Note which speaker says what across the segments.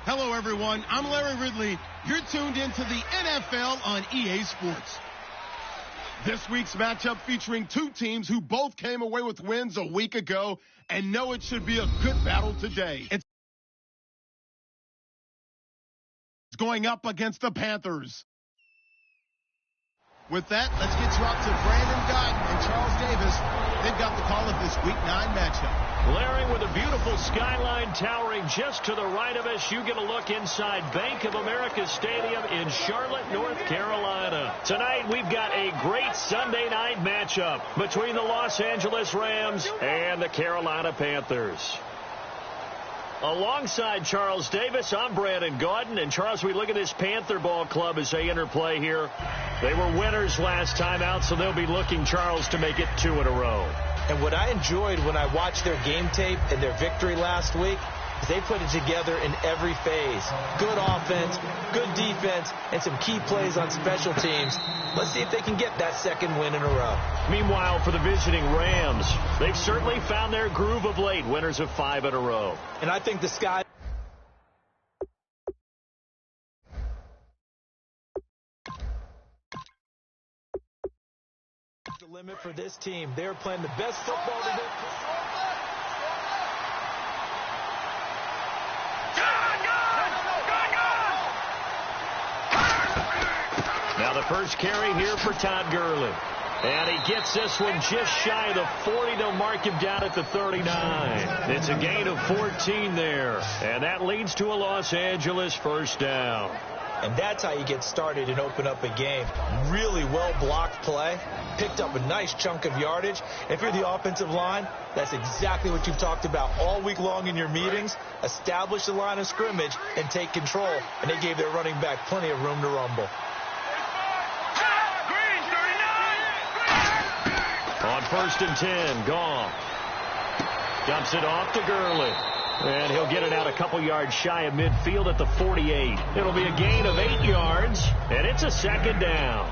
Speaker 1: Hello, everyone. I'm Larry Ridley. You're tuned into the NFL on EA Sports. This week's matchup featuring two teams who both came away with wins a week ago and know it should be a good battle today. It's going up against the Panthers. With that, let's get you out to Brandon Gaudin and Charles Davis. They've got the call of this Week 9 matchup.
Speaker 2: Blaring with a beautiful skyline towering just to the right of us. You get a look inside Bank of America Stadium in Charlotte, North Carolina. Tonight, we've got a great Sunday night matchup between the Los Angeles Rams and the Carolina Panthers. Alongside Charles Davis, I'm Brandon Gaudin. And, Charles, we look at this Panther ball club as they interplay here. They were winners last time out, so they'll be looking, Charles, to make it 2 in a row.
Speaker 3: And what I enjoyed when I watched their game tape and their victory last week is they put it together in every phase. Good offense, good defense, and some key plays on special teams. Let's see if they can get that second win in a row.
Speaker 2: Meanwhile, for the visiting Rams, they've certainly found their groove of late, winners of 5 in a row.
Speaker 3: And I think the sky... the limit for this team. They're playing the best football they've ever...
Speaker 2: Now the first carry here for Todd Gurley. And he gets this one just shy of the 40. They'll mark him down at the 39. It's a gain of 14 there. And that leads to a Los Angeles first down.
Speaker 3: And that's how you get started and open up a game. Really well-blocked play. Picked up a nice chunk of yardage. If you're the offensive line, that's exactly what you've talked about all week long in your meetings. Establish the line of scrimmage and take control. And they gave their running back plenty of room to rumble.
Speaker 2: On 1st and 10, Goff dumps it off to Gurley. And he'll get it out a couple yards shy of midfield at the 48. It'll be a gain of 8 yards, and it's a second down.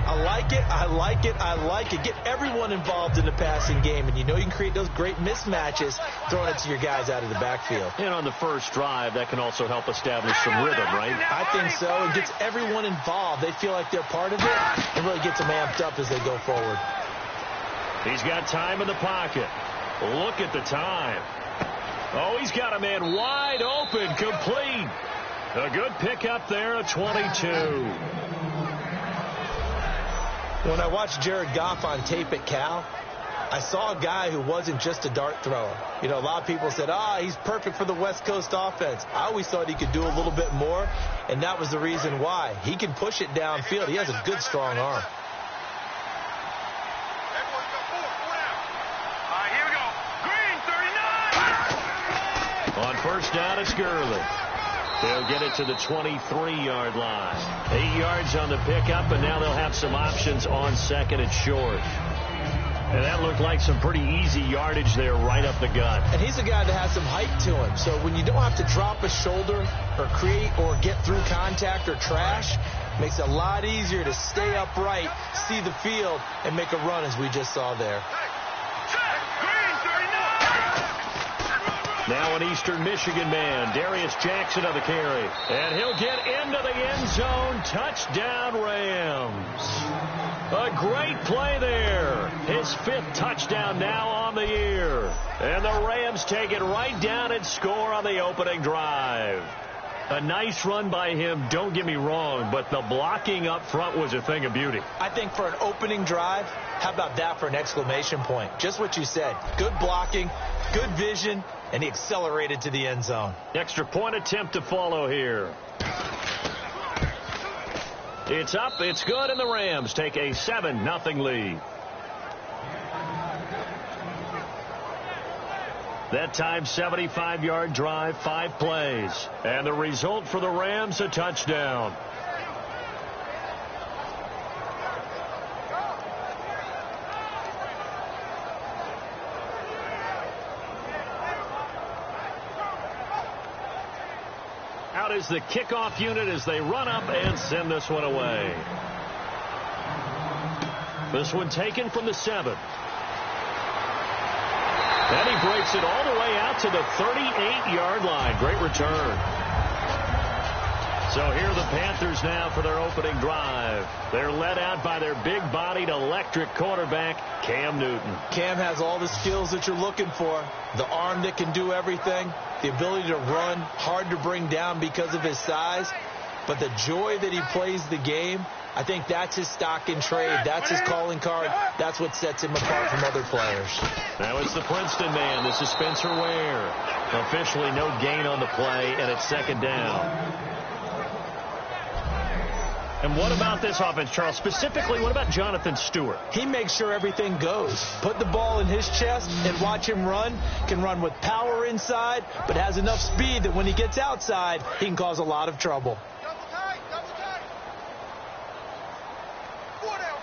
Speaker 3: I like it, I like it, I like it. Get everyone involved in the passing game, and you know you can create those great mismatches throwing it to your guys out of the backfield.
Speaker 2: And on the first drive, that can also help establish some rhythm, right?
Speaker 3: I think so. It gets everyone involved. They feel like they're part of it, and really gets them amped up as they go forward.
Speaker 2: He's got time in the pocket. Look at the time. Oh, he's got a man wide open, complete. A good pickup there at 22.
Speaker 3: When I watched Jared Goff on tape at Cal, I saw a guy who wasn't just a dart thrower. You know, a lot of people said, he's perfect for the West Coast offense. I always thought he could do a little bit more, and that was the reason why. He can push it downfield. He has a good, strong arm.
Speaker 2: On first down, it's Gurley. They'll get it to the 23-yard line. 8 yards on the pickup, and now they'll have some options on second and short. And that looked like some pretty easy yardage there right up the gut.
Speaker 3: And he's a guy that has some height to him. So when you don't have to drop a shoulder or create or get through contact or trash, makes it a lot easier to stay upright, see the field, and make a run as we just saw there.
Speaker 2: Now an Eastern Michigan man, Darius Jackson of the carry. And he'll get into the end zone. Touchdown, Rams. A great play there. His 5th touchdown now on the year. And the Rams take it right down and score on the opening drive. A nice run by him, don't get me wrong, but the blocking up front was a thing of beauty.
Speaker 3: I think for an opening drive, how about that for an exclamation point? Just what you said. Good blocking, good vision, and he accelerated to the end zone.
Speaker 2: Extra point attempt to follow here. It's up, it's good, and the Rams take a 7-0 lead. That time, 75-yard drive, 5 plays. And the result for the Rams, a touchdown. Out is the kickoff unit as they run up and send this one away. This one taken from the 7. And he breaks it all the way out to the 38-yard line. Great return. So here are the Panthers now for their opening drive. They're led out by their big-bodied electric quarterback, Cam Newton.
Speaker 3: Cam has all the skills that you're looking for. The arm that can do everything. The ability to run, hard to bring down because of his size. But the joy that he plays the game, I think that's his stock in trade. That's his calling card. That's what sets him apart from other players.
Speaker 2: Now it's the Princeton man. This is Spencer Ware. Officially no gain on the play, and it's second down. And what about this offense, Charles? Specifically, what about Jonathan Stewart?
Speaker 3: He makes sure everything goes. Put the ball in his chest and watch him run. Can run with power inside, but has enough speed that when he gets outside, he can cause a lot of trouble.
Speaker 4: Double tight. Four down.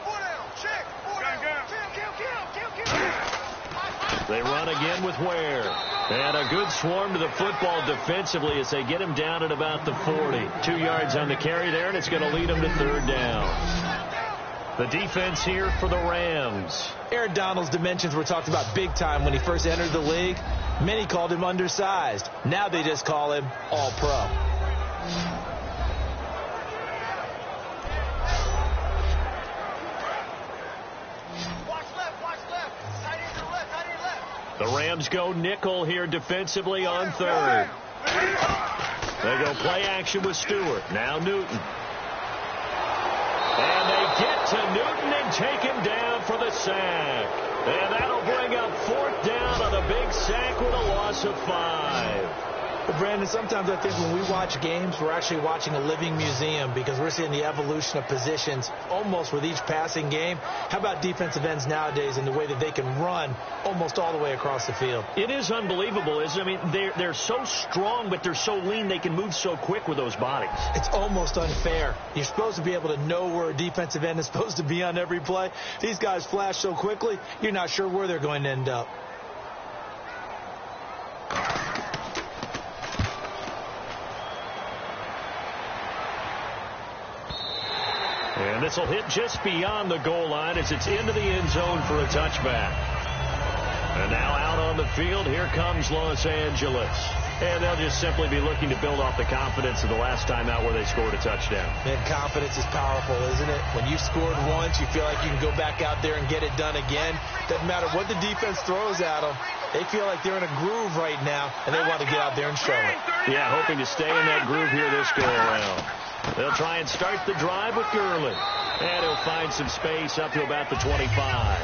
Speaker 4: Check. Four down. Kill.
Speaker 2: They run again with Ware. And a good swarm to the football defensively as they get him down at about the 40. 2 yards on the carry there, and it's going to lead him to third down. The defense here for the Rams.
Speaker 3: Aaron Donald's dimensions were talked about big time when he first entered the league. Many called him undersized. Now they just call him all-pro.
Speaker 2: The Rams go nickel here defensively on third. They go play action with Stewart. Now Newton. And they get to Newton and take him down for the sack. And that'll bring up fourth down on a big sack with a loss of 5.
Speaker 3: But Brandon, sometimes I think when we watch games, we're actually watching a living museum because we're seeing the evolution of positions almost with each passing game. How about defensive ends nowadays and the way that they can run almost all the way across the field?
Speaker 2: It is unbelievable, isn't it? I mean, they're so strong, but they're so lean. They can move so quick with those bodies.
Speaker 3: It's almost unfair. You're supposed to be able to know where a defensive end is supposed to be on every play. These guys flash so quickly, you're not sure where they're going to end up.
Speaker 2: And this will hit just beyond the goal line as it's into the end zone for a touchback. And now out on the field, here comes Los Angeles. And they'll just simply be looking to build off the confidence of the last time out where they scored a touchdown.
Speaker 3: Man, confidence is powerful, isn't it? When you scored once, you feel like you can go back out there and get it done again. Doesn't matter what the defense throws at them. They feel like they're in a groove right now, and they want to get out there and show it.
Speaker 2: Yeah, hoping to stay in that groove here this go-around. They'll try and start the drive with Gurley. And he'll find some space up to about the 25.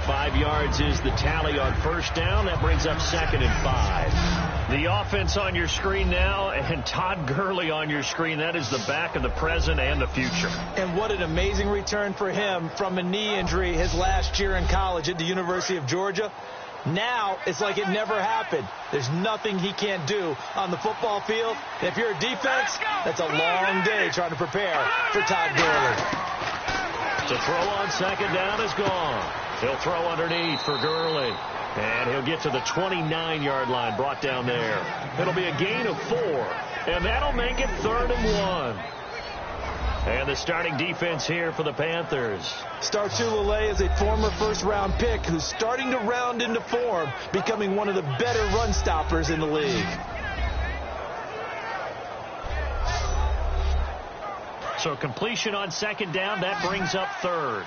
Speaker 2: 5 yards is the tally on first down. That brings up second and 5. The offense on your screen now, and Todd Gurley on your screen. That is the back of the present and the future.
Speaker 3: And what an amazing return for him from a knee injury his last year in college at the University of Georgia. Now it's like it never happened. There's nothing he can't do on the football field. And if you're a defense, that's a long day trying to prepare for Todd Gurley.
Speaker 2: The throw on second down is gone. He'll throw underneath for Gurley. And he'll get to the 29-yard line, brought down there. It'll be a gain of 4. And that'll make it 3rd and 1. And the starting defense here for the Panthers.
Speaker 3: Startulele is a former first-round pick who's starting to round into form, becoming one of the better run stoppers in the league.
Speaker 2: So completion on second down, that brings up 3rd.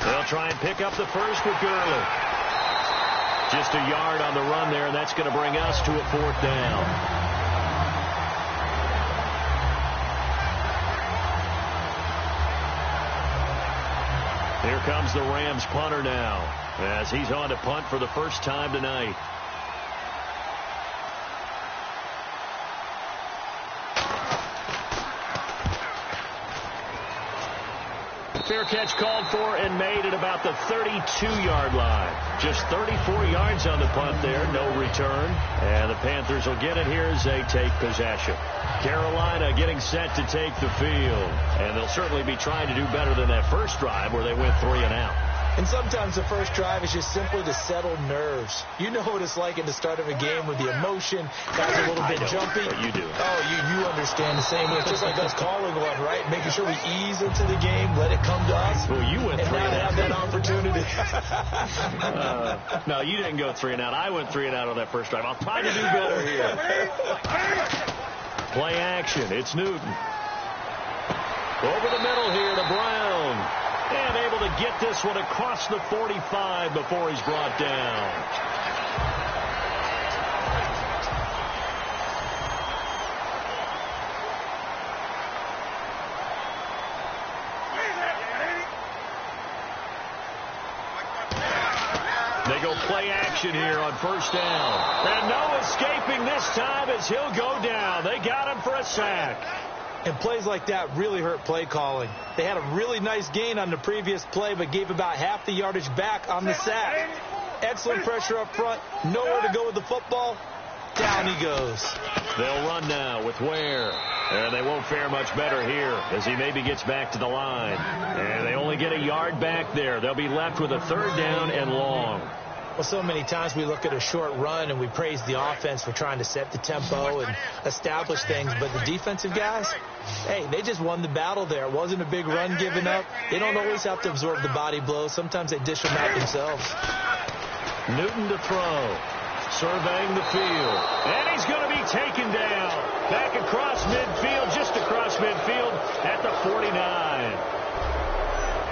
Speaker 2: They'll try and pick up the first with Gurley. Just a yard on the run there, and that's going to bring us to a 4th down. Here comes the Rams punter now, as he's on to punt for the first time tonight. Fair catch called for and made at about the 32-yard line. Just 34 yards on the punt there, no return. And the Panthers will get it here as they take possession. Carolina getting set to take the field. And they'll certainly be trying to do better than that first drive where they went 3 and out.
Speaker 3: And sometimes the first drive is just simply to settle nerves. You know what it's like at the start of a game with the emotion, guys are a little bit jumpy.
Speaker 2: You do.
Speaker 3: Oh, you understand the same way. It's just like us calling one, right? Making sure we ease into the game, let it come to us.
Speaker 2: Well, you went
Speaker 3: and
Speaker 2: 3
Speaker 3: now
Speaker 2: and
Speaker 3: have that opportunity.
Speaker 2: No, you didn't go 3 and out. I went 3 and out on that first drive. I'll try to do better here. Play action. It's Newton. Over the middle here to Brown. And able to get this one across the 45 before he's brought down. They go play action here on first down. And no escaping this time as he'll go down. They got him for a sack.
Speaker 3: And plays like that really hurt play calling. They had a really nice gain on the previous play, but gave about half the yardage back on the sack. Excellent pressure up front. Nowhere to go with the football. Down he goes.
Speaker 2: They'll run now with Ware. And they won't fare much better here as he maybe gets back to the line. And they only get a yard back there. They'll be left with a 3rd down and long.
Speaker 3: Well, so many times we look at a short run and we praise the offense for trying to set the tempo and establish things. But the defensive guys, hey, they just won the battle there. It wasn't a big run given up. They don't always have to absorb the body blows. Sometimes they dish them out themselves.
Speaker 2: Newton to throw. Surveying the field. And he's going to be taken down. Back across midfield, just across midfield at the 49.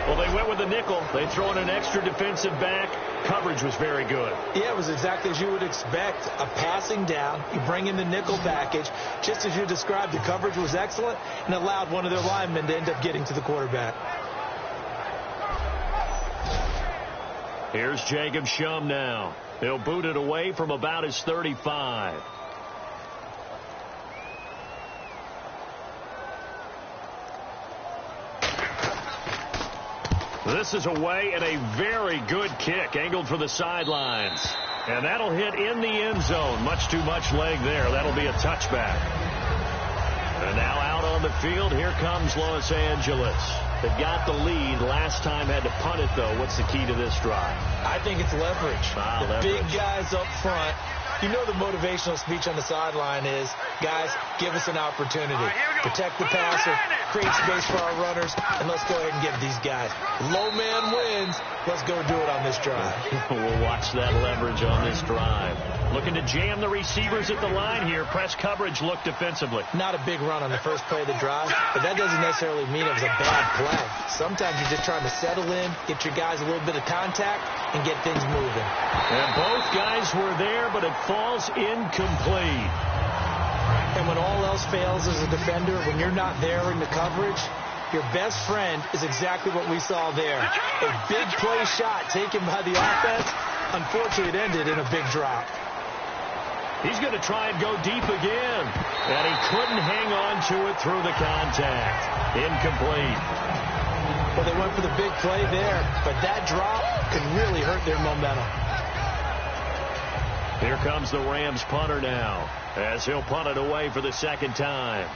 Speaker 2: Well, they went with a nickel. They throw in an extra defensive back. Coverage was very good.
Speaker 3: Yeah, it was exactly as you would expect. A passing down. You bring in the nickel package. Just as you described, the coverage was excellent and allowed one of their linemen to end up getting to the quarterback.
Speaker 2: Here's Jacob Shum now. He'll boot it away from about his 35. This is away and a very good kick angled for the sidelines. And that'll hit in the end zone. Much too much leg there. That'll be a touchback. And now out on the field, here comes Los Angeles. They've got the lead. Last time had to punt it, though. What's the key to this drive?
Speaker 3: I think it's leverage. The big guys up front. You know the motivational speech on the sideline is, guys, give us an opportunity. Protect the passer, create space for our runners, and let's go ahead and give these guys. Low man wins. Let's go do it on this drive.
Speaker 2: We'll watch that leverage on this drive. Looking to jam the receivers at the line here. Press coverage look defensively.
Speaker 3: Not a big run on the first play of the drive, but that doesn't necessarily mean it was a bad play. Sometimes you're just trying to settle in, get your guys a little bit of contact, and get things moving.
Speaker 2: And both guys were there, but it falls incomplete.
Speaker 3: And when all else fails as a defender, when you're not there in the coverage, your best friend is exactly what we saw there. A big play shot taken by the offense. Unfortunately, it ended in a big drop.
Speaker 2: He's going to try and go deep again. And he couldn't hang on to it through the contact. Incomplete.
Speaker 3: Well, they went for the big play there, but that drop could really hurt their momentum.
Speaker 2: Here comes the Rams punter now, as he'll punt it away for the 2nd time.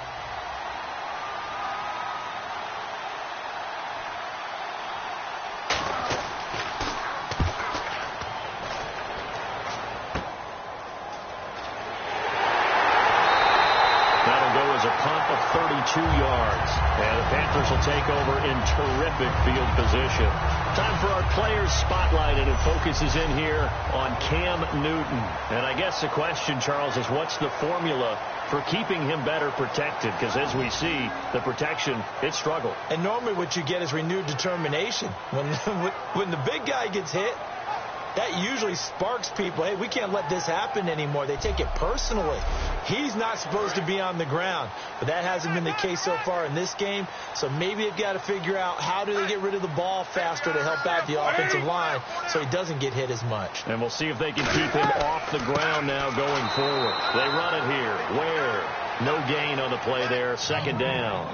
Speaker 2: That'll go as a punt of 32 yards. And the Panthers will take over in terrific field position. Time for our players spotlight, and it focuses in here on Cam Newton. And I guess the question, Charles, is what's the formula for keeping him better protected? Because as we see, the protection, it struggled.
Speaker 3: And normally what you get is renewed determination. When the big guy gets hit, that usually sparks people. Hey, we can't let this happen anymore. They take it personally. He's not supposed to be on the ground, but that hasn't been the case so far in this game. So maybe they've got to figure out how do they get rid of the ball faster to help out the offensive line so he doesn't get hit as much.
Speaker 2: And we'll see if they can keep him off the ground now going forward. They run it here. Where? No gain on the play there. 2nd down.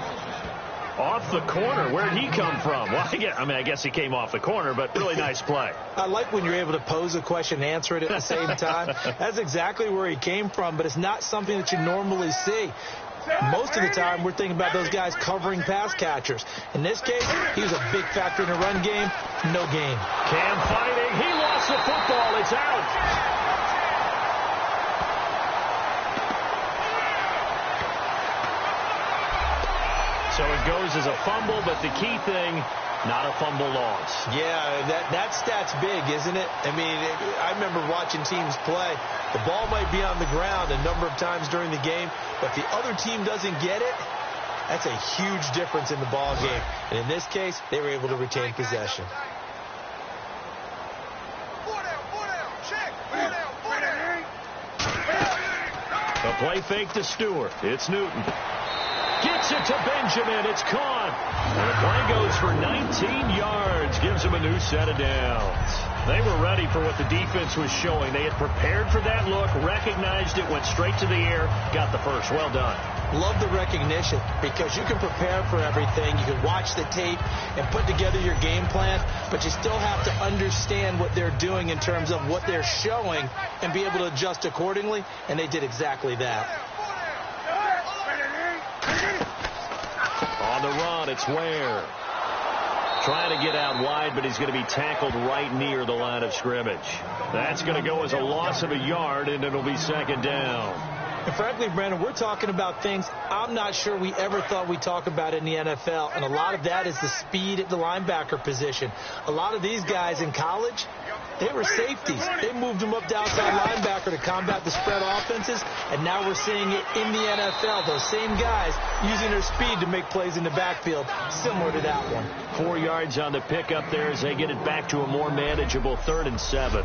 Speaker 2: Off the corner. Where'd he come from? Well, I guess he came off the corner, but really nice play.
Speaker 3: I like when you're able to pose a question and answer it at the same time. That's exactly where he came from, but it's not something that you normally see. Most of the time, we're thinking about those guys covering pass catchers. In this case, he was a big factor in the run game. No gain.
Speaker 2: Cam fighting. He lost the football. It's out. So it goes as a fumble, but the key thing, not a fumble loss.
Speaker 3: Yeah, that stat's big, isn't it? I mean, I remember watching teams play. The ball might be on the ground a number of times during the game, but the other team doesn't get it. That's a huge difference in the ball game. And in this case, they were able to retain possession.
Speaker 2: The play fake to Stewart. It's Newton. Gets it to Benjamin. It's caught. And the play goes for 19 yards. Gives him a new set of downs. They were ready for what the defense was showing. They had prepared for that look, recognized it, went straight to the air, got the first. Well done.
Speaker 3: Love the recognition because you can prepare for everything. You can watch the tape and put together your game plan, but you still have to understand what they're doing in terms of what they're showing and be able to adjust accordingly, and they did exactly that.
Speaker 2: On the run, it's Ware. Trying to get out wide, but he's going to be tackled right near the line of scrimmage. That's going to go as a loss of a yard, and it'll be second down.
Speaker 3: And frankly, Brandon, we're talking about things I'm not sure we ever thought we'd talk about in the NFL, and a lot of that is the speed at the linebacker position. A lot of these guys in college, they were safeties. They moved them up to outside linebacker to combat the spread offenses, and now we're seeing it in the NFL. Those same guys using their speed to make plays in the backfield, similar to that one.
Speaker 2: 4 yards on the pickup there as they get it back to a more manageable 3rd and 7.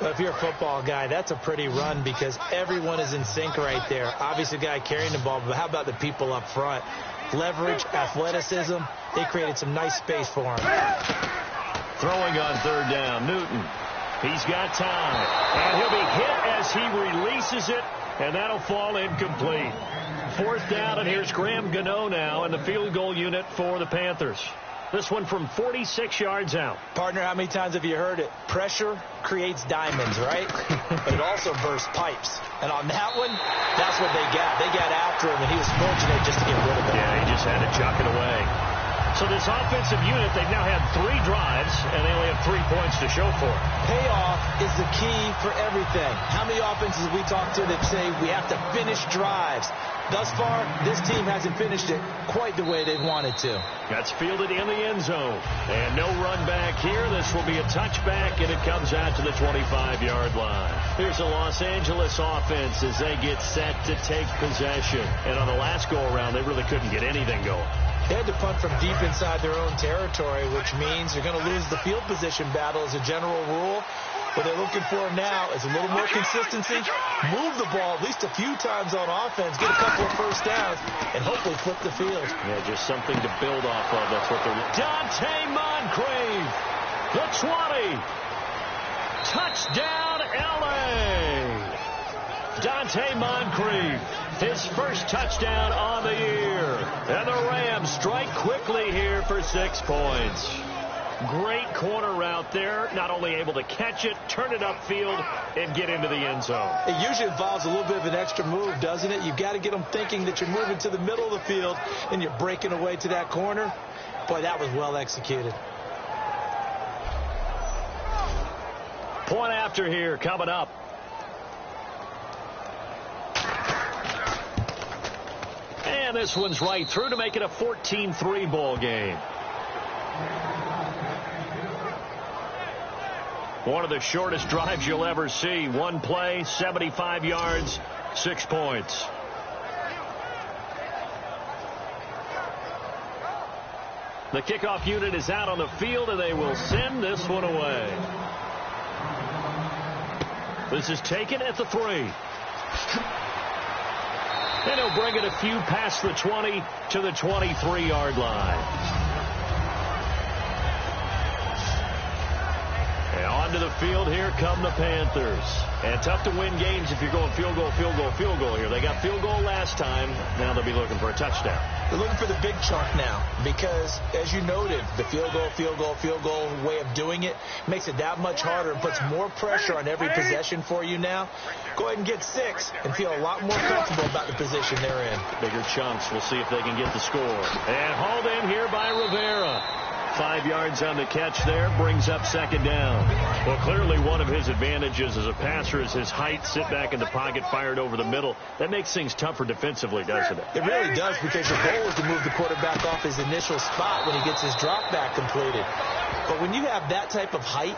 Speaker 3: Well, if you're a football guy, that's a pretty run because everyone is in sync right there. Obviously, the guy carrying the ball, but how about the people up front? Leverage, athleticism, they created some nice space for him.
Speaker 2: Throwing on 3rd down, Newton. He's got time, and he'll be hit as he releases it, and that'll fall incomplete. 4th down, and here's Graham Gano now in the field goal unit for the Panthers. This one from 46 yards out.
Speaker 3: Partner, how many times have you heard it? Pressure creates diamonds, right? But it also bursts pipes. And on that one, that's what they got. They got after him, and he was fortunate just to get rid of it.
Speaker 2: Yeah, he just had to chuck it away. So this offensive unit, they've now had 3 drives, and they only have 3 points to show for it.
Speaker 3: Payoff is the key for everything. How many offenses have we talked to that say we have to finish drives? Thus far, this team hasn't finished it quite the way they wanted to.
Speaker 2: That's fielded in the end zone. And no run back here. This will be a touchback, and it comes out to the 25-yard line. Here's the Los Angeles offense as they get set to take possession. And on the last go-around, they really couldn't get anything going.
Speaker 3: They had to punt from deep inside their own territory, which means you're going to lose the field position battle as a general rule. What they're looking for now is a little more consistency, move the ball at least a few times on offense, get a couple of first downs, and hopefully flip the field.
Speaker 2: Yeah, just something to build off of. That's what they're... Dante Moncrief, the 20. Touchdown, L.A. Dante Moncrief, his first touchdown on the year. And the Rams strike quickly here for 6 points. Great corner route there. Not only able to catch it, turn it upfield, and get into the end zone.
Speaker 3: It usually involves a little bit of an extra move, doesn't it? You've got to get them thinking that you're moving to the middle of the field and you're breaking away to that corner. Boy, that was well executed.
Speaker 2: Point after here coming up. And this one's right through to make it a 14-3 ball game. One of the shortest drives you'll ever see. One play, 75 yards, 6 points. The kickoff unit is out on the field, and they will send this one away. This is taken at the 3. And he'll bring it a few past the 20 to the 23-yard line. And on Onto the field here come the Panthers. And tough to win games if you're going field goal, field goal, field goal here. They got field goal last time. Now they'll be looking for a touchdown.
Speaker 3: They're looking for the big chunk now because, as you noted, the field goal, field goal, field goal way of doing it makes it that much harder and puts more pressure on every possession for you now. Go ahead and get 6 and feel a lot more comfortable about the position they're in.
Speaker 2: Bigger chunks. We'll see if they can get the score. And hauled in here by Rivera. 5 yards on the catch there, brings up second down. Well, clearly one of his advantages as a passer is his height, sit back in the pocket, fired over the middle. That makes things tougher defensively, doesn't it?
Speaker 3: It really does, because your goal is to move the quarterback off his initial spot when he gets his drop back completed. But when you have that type of height,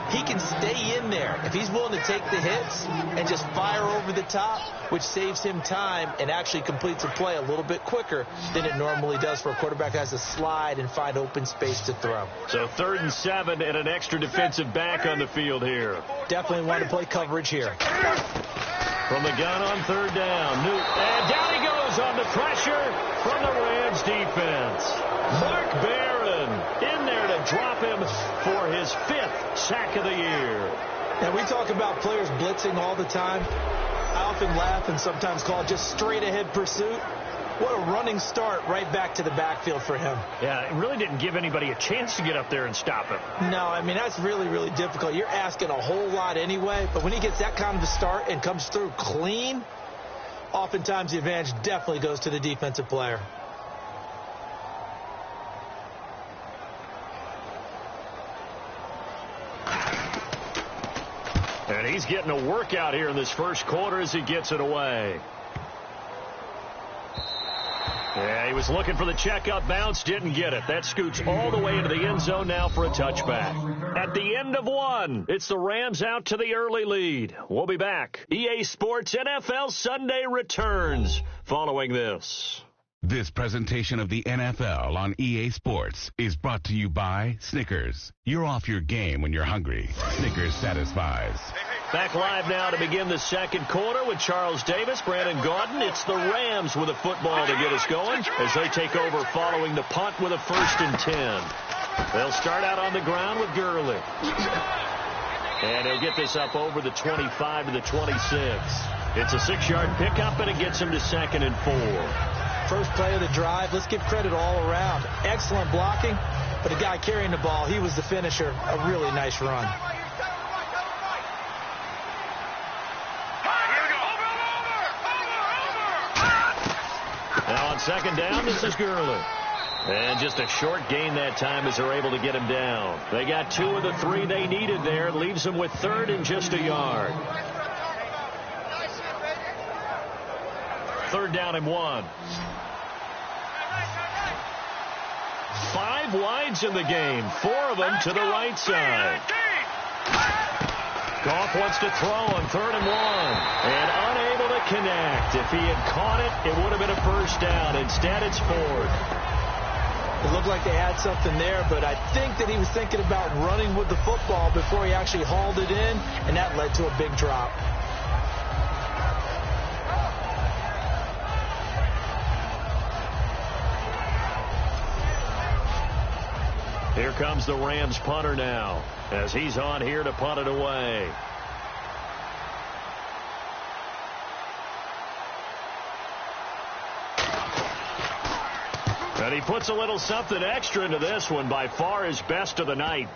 Speaker 3: he can stay in there if he's willing to take the hits and just fire over the top, which saves him time and actually completes a play a little bit quicker than it normally does for a quarterback that has to slide and find open space to throw.
Speaker 2: So 3rd and 7 and an extra defensive back on the field here.
Speaker 3: Definitely want to play coverage here.
Speaker 2: From the gun on 3rd down. And down he goes on the pressure from the Rams defense. Mark Barron in there to drop him for his 5th sack of the year.
Speaker 3: Now, we talk about players blitzing all the time. I often laugh and sometimes call it just straight-ahead pursuit. What a running start right back to the backfield for him.
Speaker 2: Yeah, it really didn't give anybody a chance to get up there and stop him.
Speaker 3: No, I mean, that's really, really difficult. You're asking a whole lot anyway, but when he gets that kind of a start and comes through clean, oftentimes the advantage definitely goes to the defensive player.
Speaker 2: And he's getting a workout here in this first quarter as he gets it away. Yeah, he was looking for the checkup bounce, didn't get it. That scoots all the way into the end zone now for a touchback. At the end of 1, it's the Rams out to the early lead. We'll be back. EA Sports NFL Sunday returns following this.
Speaker 5: This presentation of the NFL on EA Sports is brought to you by Snickers. You're off your game when you're hungry. Snickers satisfies.
Speaker 2: Back live now to begin the second quarter with Charles Davis, Brandon Gaudin. It's the Rams with a football to get us going as they take over following the punt with a 1st and 10. They'll start out on the ground with Gurley. And he'll get this up over the 25 to the 26. It's a 6-yard pickup, and it gets him to 2nd and 4.
Speaker 3: First play of the drive. Let's give credit all around. Excellent blocking, but the guy carrying the ball, he was the finisher. A really nice run.
Speaker 2: Now on 2nd down, this is Gurley. And just a short gain that time as they're able to get him down. They got 2 of the 3 they needed there. Leaves them with 3rd and just a yard. 3rd down and 1. 5 wides in the game. 4 of them to the right side. Goff wants to throw on 3rd and 1. And unable to connect. If he had caught it, it would have been a first down. Instead, it's 4th.
Speaker 3: It looked like they had something there, but I think that he was thinking about running with the football before he actually hauled it in, and that led to a big drop.
Speaker 2: Here comes the Rams punter now as he's on here to punt it away. And he puts a little something extra into this one, by far his best of the night.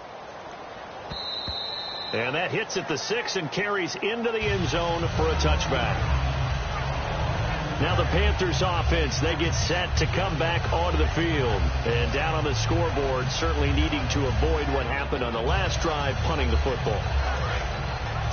Speaker 2: And that hits at the 6 and carries into the end zone for a touchback. Now the Panthers offense, they get set to come back onto the field. And down on the scoreboard, certainly needing to avoid what happened on the last drive, punting the football.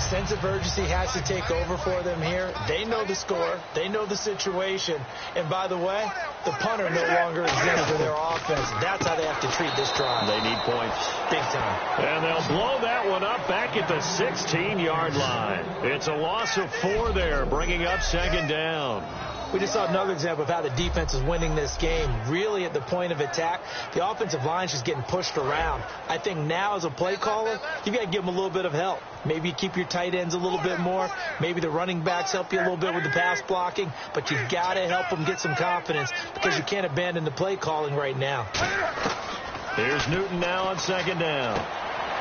Speaker 3: Sense of urgency has to take over for them here. They know the score. They know the situation. And by the way, the punter no longer exists for their offense. That's how they have to treat this drive.
Speaker 2: They need points.
Speaker 3: Big time.
Speaker 2: And they'll blow that one up back at the 16-yard line. It's a loss of 4 there, bringing up 2nd down.
Speaker 3: We just saw another example of how the defense is winning this game. Really at the point of attack, the offensive line is just getting pushed around. I think now as a play caller, you've got to give them a little bit of help. Maybe you keep your tight ends a little bit more. Maybe the running backs help you a little bit with the pass blocking. But you've got to help them get some confidence because you can't abandon the play calling right now.
Speaker 2: Here's Newton now on 2nd down.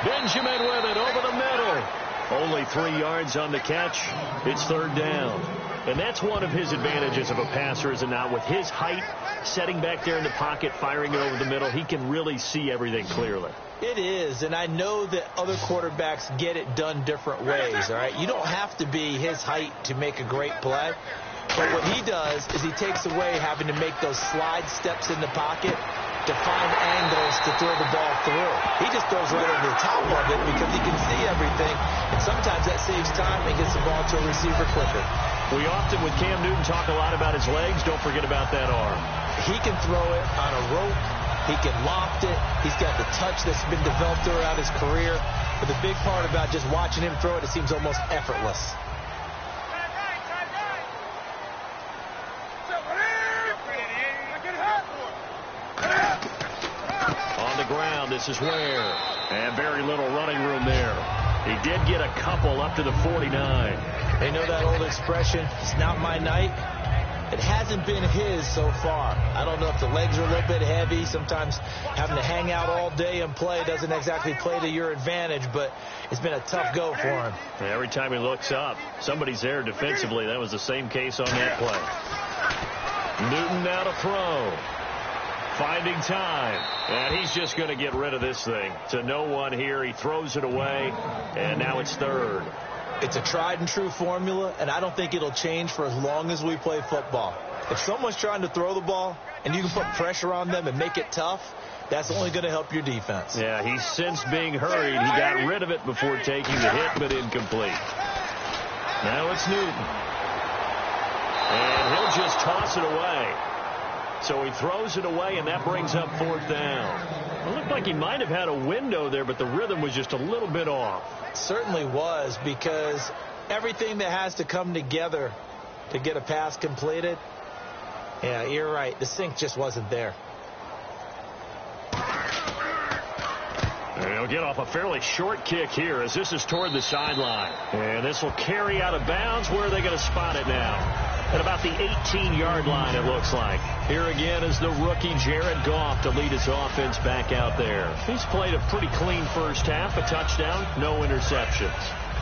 Speaker 2: Benjamin with it over the middle. Only 3 yards on the catch. It's third down. And that's one of his advantages of a passer, is it not? With his height, setting back there in the pocket, firing it over the middle, he can really see everything clearly.
Speaker 3: It is, and I know that other quarterbacks get it done different ways, all right? You don't have to be his height to make a great play. But what he does is he takes away having to make those slide steps in the pocket to find angles to throw the ball through. He just throws right over the top of it because he can see everything, and sometimes that saves time and gets the ball to a receiver quicker.
Speaker 2: We often, with Cam Newton, talk a lot about his legs. Don't forget about that arm.
Speaker 3: He can throw it on a rope. He can loft it. He's got the touch that's been developed throughout his career. But the big part about just watching him throw it, it seems almost effortless.
Speaker 2: On the ground, this is Ware. And very little running room there. He did get a couple up to the 49.
Speaker 3: They know that old expression, it's not my night. It hasn't been his so far. I don't know if the legs are a little bit heavy. Sometimes having to hang out all day and play doesn't exactly play to your advantage, but it's been a tough go for him.
Speaker 2: Every time he looks up, somebody's there defensively. That was the same case on that play. Newton now to throw. Finding time. And he's just going to get rid of this thing. To no one here. He throws it away. And now it's third.
Speaker 3: It's a tried and true formula, and I don't think it'll change for as long as we play football. If someone's trying to throw the ball and you can put pressure on them and make it tough, that's only going to help your defense.
Speaker 2: Yeah, he's since being hurried. He got rid of it before taking the hit, but incomplete. Now it's Newton. And he'll just toss it away. So he throws it away, and that brings up fourth down. It looked like he might have had a window there, but the rhythm was just a little bit off.
Speaker 3: It certainly was, because everything that has to come together to get a pass completed, yeah, you're right. The sync just wasn't there.
Speaker 2: And he'll get off a fairly short kick here as this is toward the sideline. And this will carry out of bounds. Where are they going to spot it now? At about the 18-yard line, it looks like. Here again is the rookie Jared Goff to lead his offense back out there. He's played a pretty clean first half, a touchdown, no interceptions.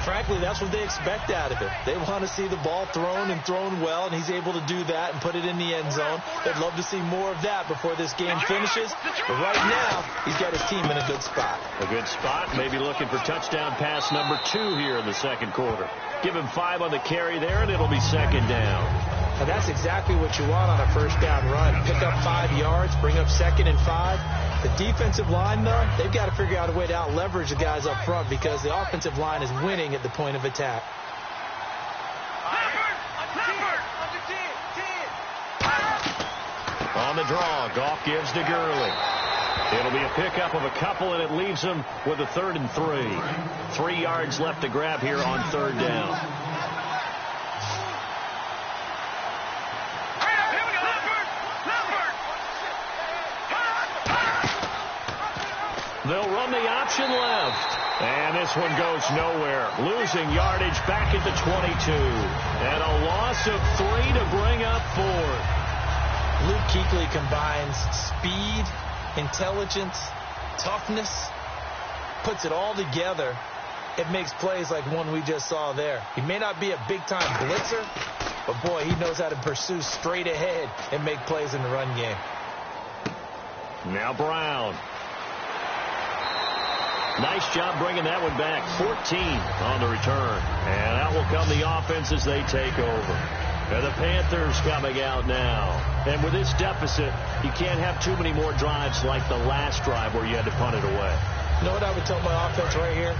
Speaker 3: Frankly, that's what they expect out of him. They want to see the ball thrown and thrown well, and he's able to do that and put it in the end zone. They'd love to see more of that before this game finishes. But right now, he's got his team in a good spot.
Speaker 2: A good spot, maybe looking for touchdown pass number 2 here in the second quarter. Give him 5 on the carry there, and it'll be second down.
Speaker 3: And that's exactly what you want on a first down run. Pick up 5 yards, bring up second and 5. The defensive line, though, they've got to figure out a way to out-leverage the guys up front because the offensive line is winning at the point of attack.
Speaker 2: On the draw, Goff gives to Gurley. It'll be a pickup of a couple, and it leaves him with a 3rd and 3. 3 yards left to grab here on third down. They'll run the option left. And this one goes nowhere. Losing yardage back at the 22. And a loss of 3 to bring up 4th.
Speaker 3: Luke Kuechly combines speed, intelligence, toughness, puts it all together. It makes plays like one we just saw there. He may not be a big-time blitzer, but, boy, he knows how to pursue straight ahead and make plays in the run game.
Speaker 2: Now Brown. Nice job bringing that one back. 14 on the return. And out will come the offense as they take over. And the Panthers coming out now. And with this deficit, you can't have too many more drives like the last drive where you had to punt it away.
Speaker 3: You know what I would tell my offense right here?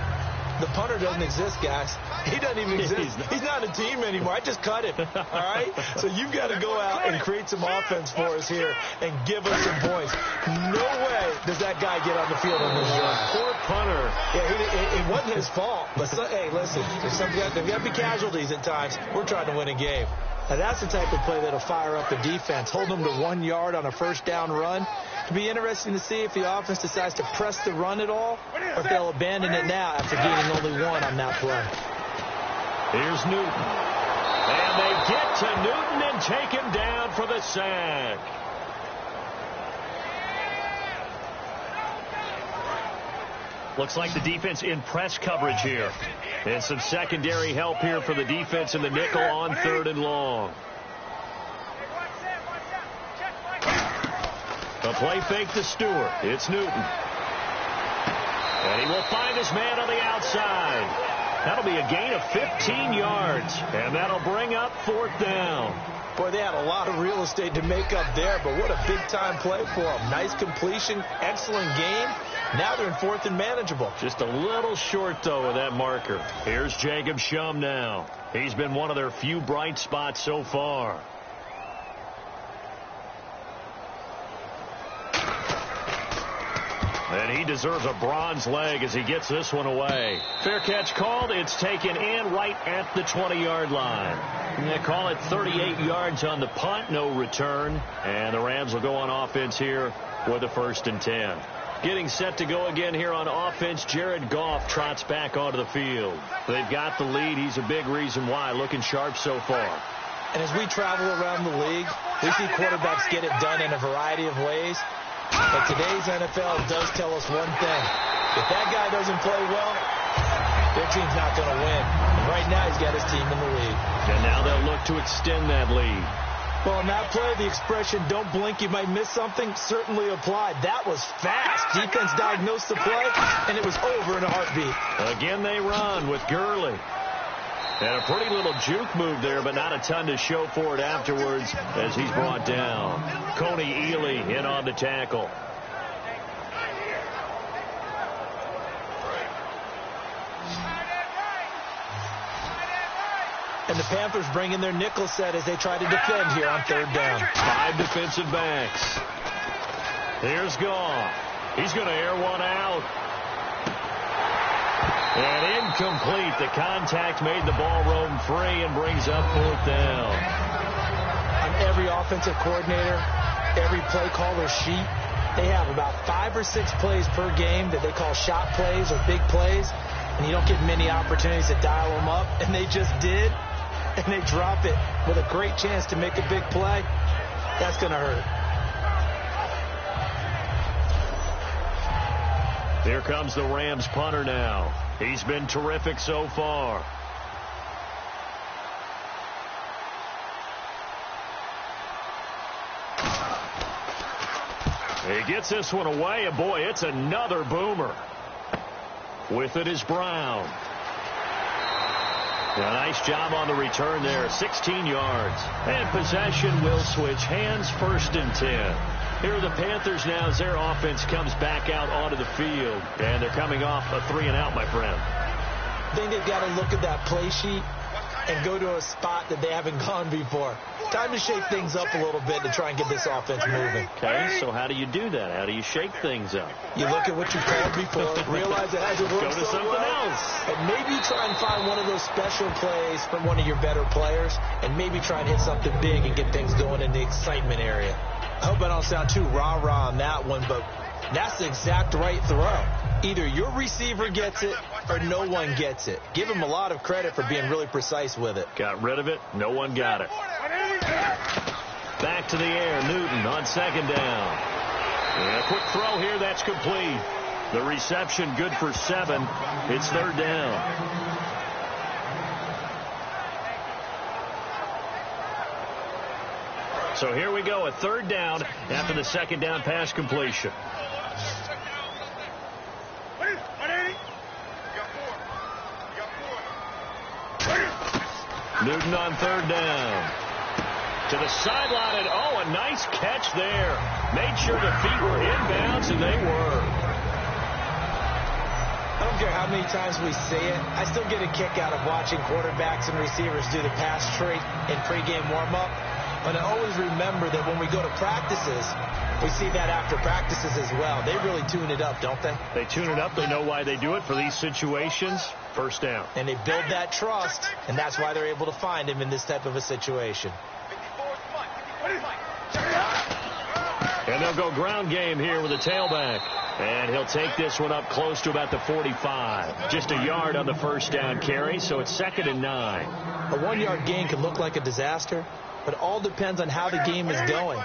Speaker 3: The punter doesn't exist, guys. He doesn't even exist. He's not a team anymore. I just cut him. All right? So you've got to go out and create some offense for us here and give us some points. No way does that guy get on the field on this drive.
Speaker 2: Poor punter.
Speaker 3: Yeah, it wasn't his fault. But, hey, listen, there's got to be casualties at times. We're trying to win a game. Now, that's the type of play that'll fire up the defense. Hold them to 1 yard on a first down run. It'll be interesting to see if the offense decides to press the run at all or if they'll abandon it now after gaining only 1 on that play.
Speaker 2: Here's Newton. And they get to Newton and take him down for the sack. Looks like the defense in press coverage here. And some secondary help here for the defense in the nickel on 3rd and long. A play fake to Stewart. It's Newton. And he will find his man on the outside. That'll be a gain of 15 yards. And that'll bring up 4th down.
Speaker 3: Boy, they had a lot of real estate to make up there, but what a big-time play for them. Nice completion, excellent game. Now they're in 4th and manageable.
Speaker 2: Just a little short, though, of that marker. Here's Jacob Shum now. He's been one of their few bright spots so far. And he deserves a bronze leg as he gets this one away. Fair catch called. It's taken in right at the 20-yard line. They call it 38 yards on the punt. No return. And the Rams will go on offense here with a 1st and 10. Getting set to go again here on offense. Jared Goff trots back onto the field. They've got the lead. He's a big reason why. Looking sharp so far.
Speaker 3: And as we travel around the league, we see quarterbacks get it done in a variety of ways. But today's NFL does tell us one thing. If that guy doesn't play well, their team's not going to win. And right now, he's got his team in the lead.
Speaker 2: And now they'll look to extend that lead.
Speaker 3: Well, in that play, the expression, don't blink, you might miss something, certainly applied. That was fast. Defense diagnosed the play, and it was over in a heartbeat.
Speaker 2: Again, they run with Gurley. And a pretty little juke move there, but not a ton to show for it afterwards as he's brought down. Coney Ely in on the tackle.
Speaker 3: And the Panthers bring in their nickel set as they try to defend here on 3rd down.
Speaker 2: 5 defensive backs. Here's Goff. He's going to air one out. And incomplete. The contact made the ball roam free and brings up 4th down.
Speaker 3: On every offensive coordinator, every play caller sheet, they have about 5 or 6 plays per game that they call shot plays or big plays. And you don't get many opportunities to dial them up. And they just did. And they drop it with a great chance to make a big play. That's going to hurt.
Speaker 2: Here comes the Rams punter now. He's been terrific so far. He gets this one away, and boy, it's another boomer. With it is Brown. A nice job on the return there, 16 yards. And possession will switch hands, 1st and 10. Here are the Panthers now as their offense comes back out onto the field. And they're coming off a 3-and-out, my friend.
Speaker 3: I think they've got to look at that play sheet and go to a spot that they haven't gone before. Time to shake things up a little bit to try and get this offense moving.
Speaker 2: Okay, so how do you do that? How do you shake things up?
Speaker 3: You look at what you called before, realize it hasn't worked
Speaker 2: Go to something else.
Speaker 3: and maybe try and find one of those special plays from one of your better players, and maybe try and hit something big and get things going in the excitement area. I hope I don't sound too rah-rah on that one, but that's the exact right throw. Either your receiver gets it or no one gets it. Give him a lot of credit for being really precise with it.
Speaker 2: Got rid of it. No one got it. Back to the air. Newton on 2nd down. And a quick throw here. That's complete. The reception good for 7. It's 3rd down. So here we go, a 3rd down after the 2nd down pass completion. Newton on 3rd down. To the sideline, and oh, a nice catch there. Made sure the feet were inbounds, and they were.
Speaker 3: I don't care how many times we see it. I still get a kick out of watching quarterbacks and receivers do the pass trick in pregame warm-up. But I always remember that when we go to practices, we see that after practices as well. They really tune it up, don't they?
Speaker 2: They tune it up. They know why they do it for these situations. 1st down.
Speaker 3: And they build that trust, and that's why they're able to find him in this type of a situation.
Speaker 2: And they'll go ground game here with a tailback. And he'll take this one up close to about the 45. Just a yard on the 1st down carry, so it's 2nd and 9.
Speaker 3: A 1-yard gain can look like a disaster, but it all depends on how the game is going.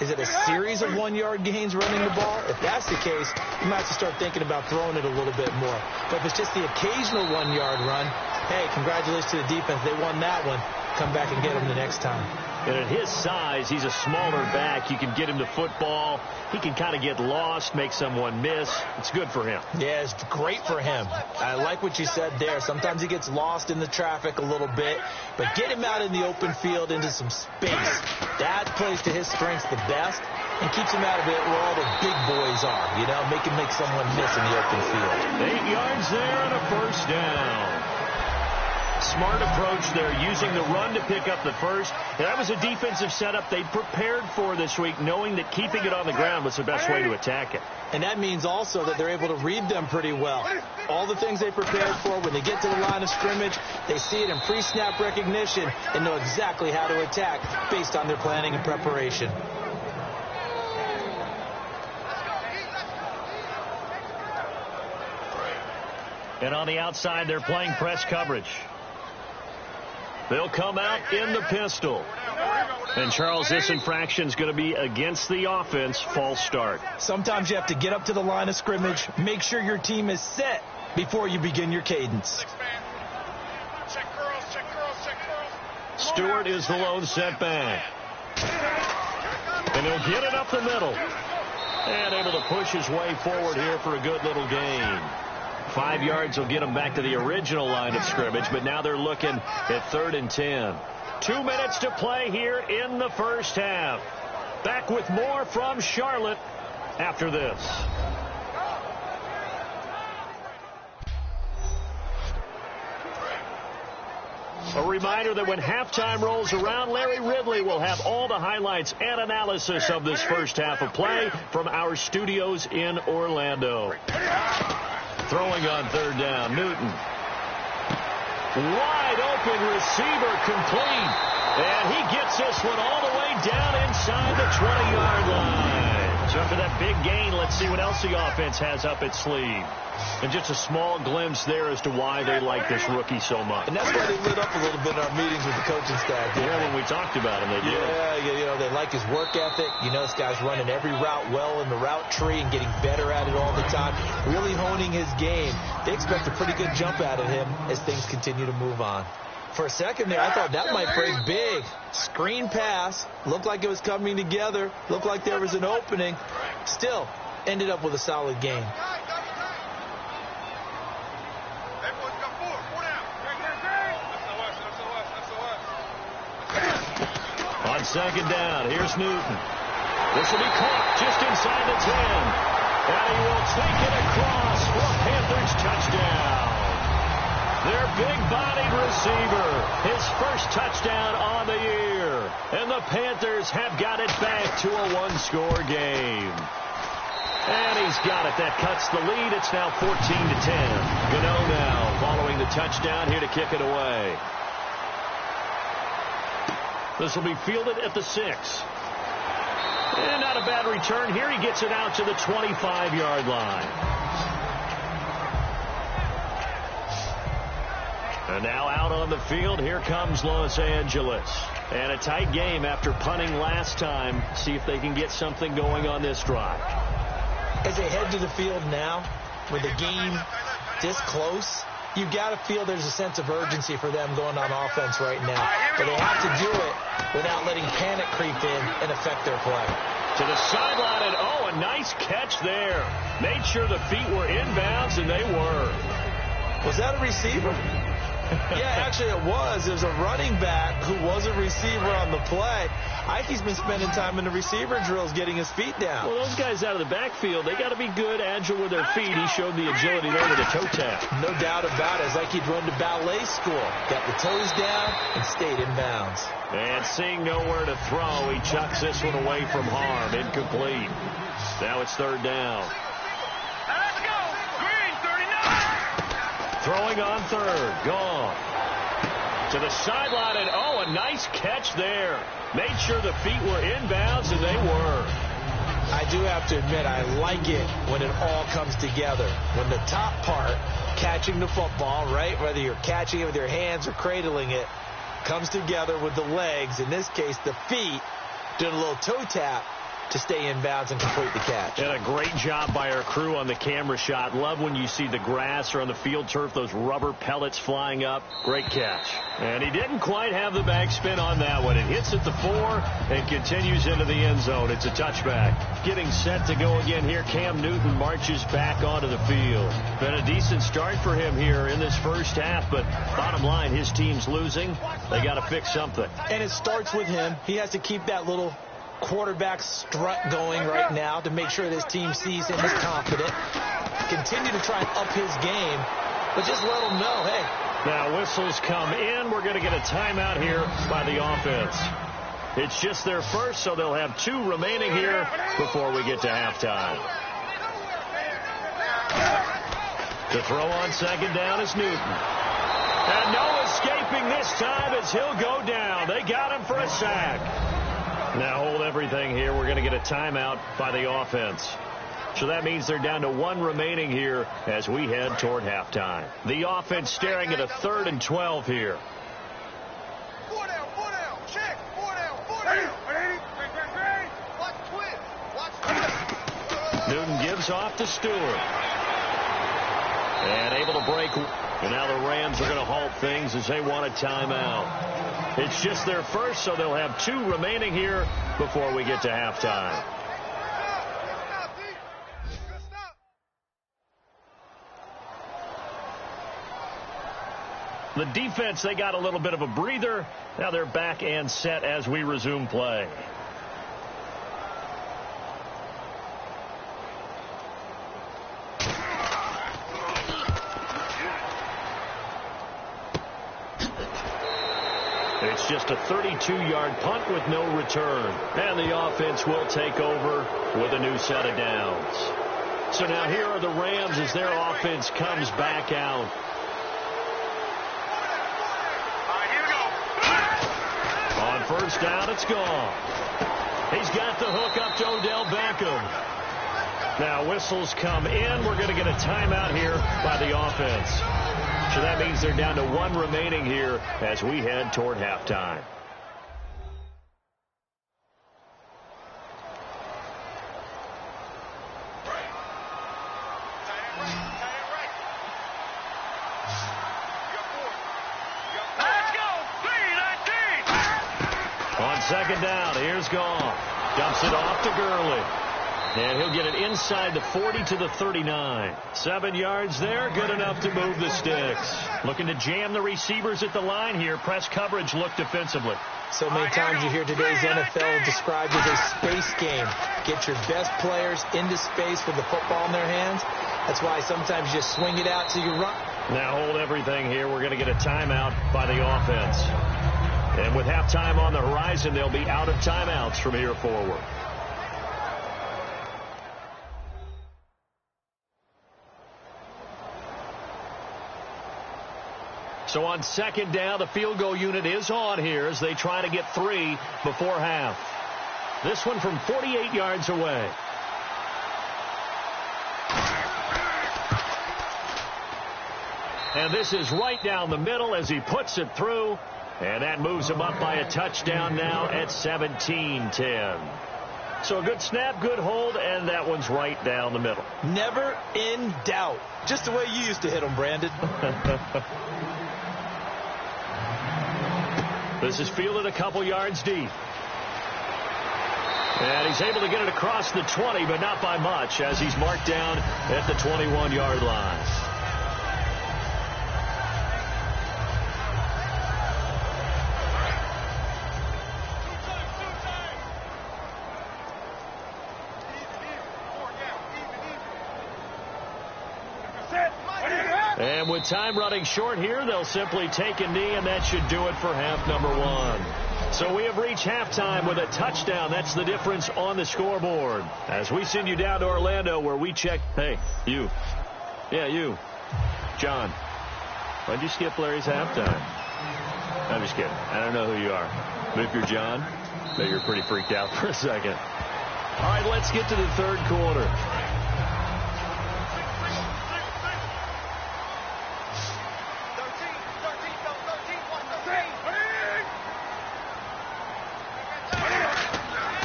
Speaker 3: Is it a series of 1-yard gains running the ball? If that's the case, you might have to start thinking about throwing it a little bit more. But if it's just the occasional 1-yard run, hey, congratulations to the defense. They won that one. Come back and get him the next time.
Speaker 2: And at his size, he's a smaller back. You can get him to football. He can kind of get lost, make someone miss. It's good for him.
Speaker 3: Yeah, it's great for him. I like what you said there. Sometimes he gets lost in the traffic a little bit, but get him out in the open field into some space. That plays to his strengths the best and keeps him out of it where all the big boys are. You know, make someone miss in the open field.
Speaker 2: 8 yards there and a first down. Smart approach there, using the run to pick up the first. And that was a defensive setup they prepared for this week, knowing that keeping it on the ground was the best way to attack it.
Speaker 3: And that means also that they're able to read them pretty well. All the things they prepared for, when they get to the line of scrimmage, they see it in pre-snap recognition and know exactly how to attack based on their planning and preparation.
Speaker 2: And on the outside, they're playing press coverage. They'll come out in the pistol. And, Charles, this infraction is going to be against the offense. False start.
Speaker 3: Sometimes you have to get up to the line of scrimmage, make sure your team is set before you begin your cadence.
Speaker 2: Stewart is the lone setback. And he'll get it up the middle. And able to push his way forward here for a good little gain. 5 yards will get him back to the original line of scrimmage, but now they're looking at 3rd and 10. 2 minutes to play here in the first half. Back with more from Charlotte after this. A reminder that when halftime rolls around, Larry Ridley will have all the highlights and analysis of this first half of play from our studios in Orlando. Throwing on 3rd down, Newton. Wide open receiver, complete. And he gets this one all the way down inside the 20-yard line. So after that big gain, let's see what else the offense has up its sleeve. And just a small glimpse there as to why they like this rookie so much.
Speaker 3: And that's why they lit up a little bit in our meetings with the coaching staff.
Speaker 2: Yeah, when we talked about him, they did.
Speaker 3: Yeah, you know, they like his work ethic. You know, this guy's running every route well in the route tree and getting better at it all the time. Really honing his game. They expect a pretty good jump out of him as things continue to move on. For a second there, I thought that might break big. Screen pass. Looked like it was coming together. Looked like there was an opening. Still, ended up with a solid game.
Speaker 2: On 2nd down, here's Newton. This will be caught just inside the 10. And he will take it across for a Panthers touchdown. Their big-bodied receiver, his first touchdown on the year. And the Panthers have got it back to a 1-score game. And he's got it. That cuts the lead. It's now 14-10. Gano now following the touchdown here to kick it away. This will be fielded at the 6. And not a bad return here. He gets it out to the 25-yard line. And now out on the field, here comes Los Angeles. And a tight game after punting last time. See if they can get something going on this drive.
Speaker 3: As they head to the field now, with the game this close, you got to feel there's a sense of urgency for them going on offense right now. But they have to do it without letting panic creep in and affect their play.
Speaker 2: To the sideline, and oh, a nice catch there. Made sure the feet were inbounds, and they were.
Speaker 3: Was that a receiver? Yeah, actually it was. There's a running back who was a receiver on the play. Ikey's been spending time in the receiver drills getting his feet down.
Speaker 2: Well, those guys out of the backfield, they got to be good, agile with their feet. He showed the agility there with a toe tap.
Speaker 3: No doubt about it. It's like he'd run to ballet school. Got the toes down and stayed in bounds.
Speaker 2: And seeing nowhere to throw, he chucks this one away from harm. Incomplete. Now it's 3rd down.
Speaker 4: Let's go. Green, 39.
Speaker 2: Throwing on 3rd. Gone. To the sideline, and oh, a nice catch there. Made sure the feet were inbounds, and they were.
Speaker 3: I do have to admit, I like it when it all comes together. When the top part, catching the football, right, whether you're catching it with your hands or cradling it, comes together with the legs, in this case the feet, doing a little toe tap, to stay in bounds and complete the catch.
Speaker 2: And a great job by our crew on the camera shot. Love when you see the grass or on the field turf, those rubber pellets flying up. Great catch. And he didn't quite have the backspin on that one. It hits at the 4 and continues into the end zone. It's a touchback. Getting set to go again here. Cam Newton marches back onto the field. Been a decent start for him here in this first half, but bottom line, his team's losing. They got to fix something.
Speaker 3: And it starts with him. He has to keep that little quarterback strut going right now to make sure that his team sees him as confident. Continue to try and up his game, but just let him know, hey.
Speaker 2: Now whistles come in. We're going to get a timeout here by the offense. It's just their first, so they'll have 2 remaining here before we get to halftime. To throw on second down is Newton. And no escaping this time as he'll go down. They got him for a sack. Now hold everything here. We're going to get a timeout by the offense. So that means they're down to 1 remaining here as we head toward halftime. The offense staring at a 3rd and 12 here.
Speaker 4: 4 down, check, 4 down, 4 down. Watch twist.
Speaker 2: Newton gives off to Stewart. And able to break. And now the Rams are going to halt things as they want a timeout. It's just their first, so they'll have 2 remaining here before we get to halftime. The defense, they got a little bit of a breather. Now they're back and set as we resume play. It's just a 32-yard punt with no return. And the offense will take over with a new set of downs. So now here are the Rams as their offense comes back out. On first down, it's gone. He's got the hook up to Odell Beckham. Now whistles come in. We're going to get a timeout here by the offense. So that means they're down to 1 remaining here as we head toward halftime. On second down, here's Goff. Dumps it off to Gurley. And he'll get it inside the 40 to the 39. 7 yards there, good enough to move the sticks. Looking to jam the receivers at the line here. Press coverage look defensively.
Speaker 3: So many times you hear today's NFL described as a space game. Get your best players into space with the football in their hands. That's why sometimes you just swing it out till you run.
Speaker 2: Now hold everything here. We're going to get a timeout by the offense. And with halftime on the horizon, they'll be out of timeouts from here forward. So on second down, the field goal unit is on here as they try to get 3 before half. This one from 48 yards away. And this is right down the middle as he puts it through. And that moves him up by a touchdown now at 17-10. So a good snap, good hold, and that one's right down the middle.
Speaker 3: Never in doubt. Just the way you used to hit them, Brandon.
Speaker 2: This is fielded a couple yards deep. And he's able to get it across the 20, but not by much, as he's marked down at the 21-yard line. And with time running short here, they'll simply take a knee, and that should do it for half number 1. So we have reached halftime with a touchdown. That's the difference on the scoreboard. As we send you down to Orlando where we check. Hey, you. Yeah, you. John. Why'd you skip Larry's halftime? I'm just kidding. I don't know who you are. But if you're John, bet you're pretty freaked out for a second. All right, let's get to the third quarter.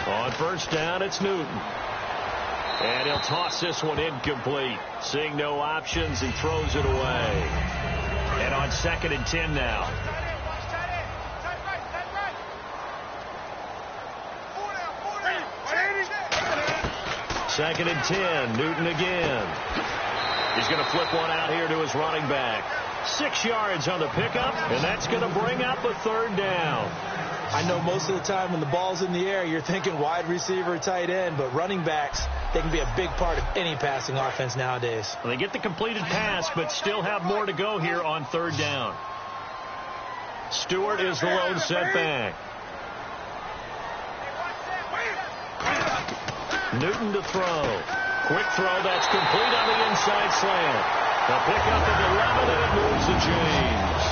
Speaker 2: On On first down, it's Newton. And he'll toss this one incomplete. Seeing no options, he throws it away. And on 2nd and 10 now. Second and 10, Newton again. He's going to flip one out here to his running back. 6 yards on the pickup, and that's going to bring up a 3rd down.
Speaker 3: I know most of the time when the ball's in the air, you're thinking wide receiver, tight end, but running backs, they can be a big part of any passing offense nowadays.
Speaker 2: Well, they get the completed pass, but still have more to go here on 3rd down. Stewart is the lone setback. Newton to throw. Quick throw, that's complete on the inside slant. The pickup of 11, and it moves to James.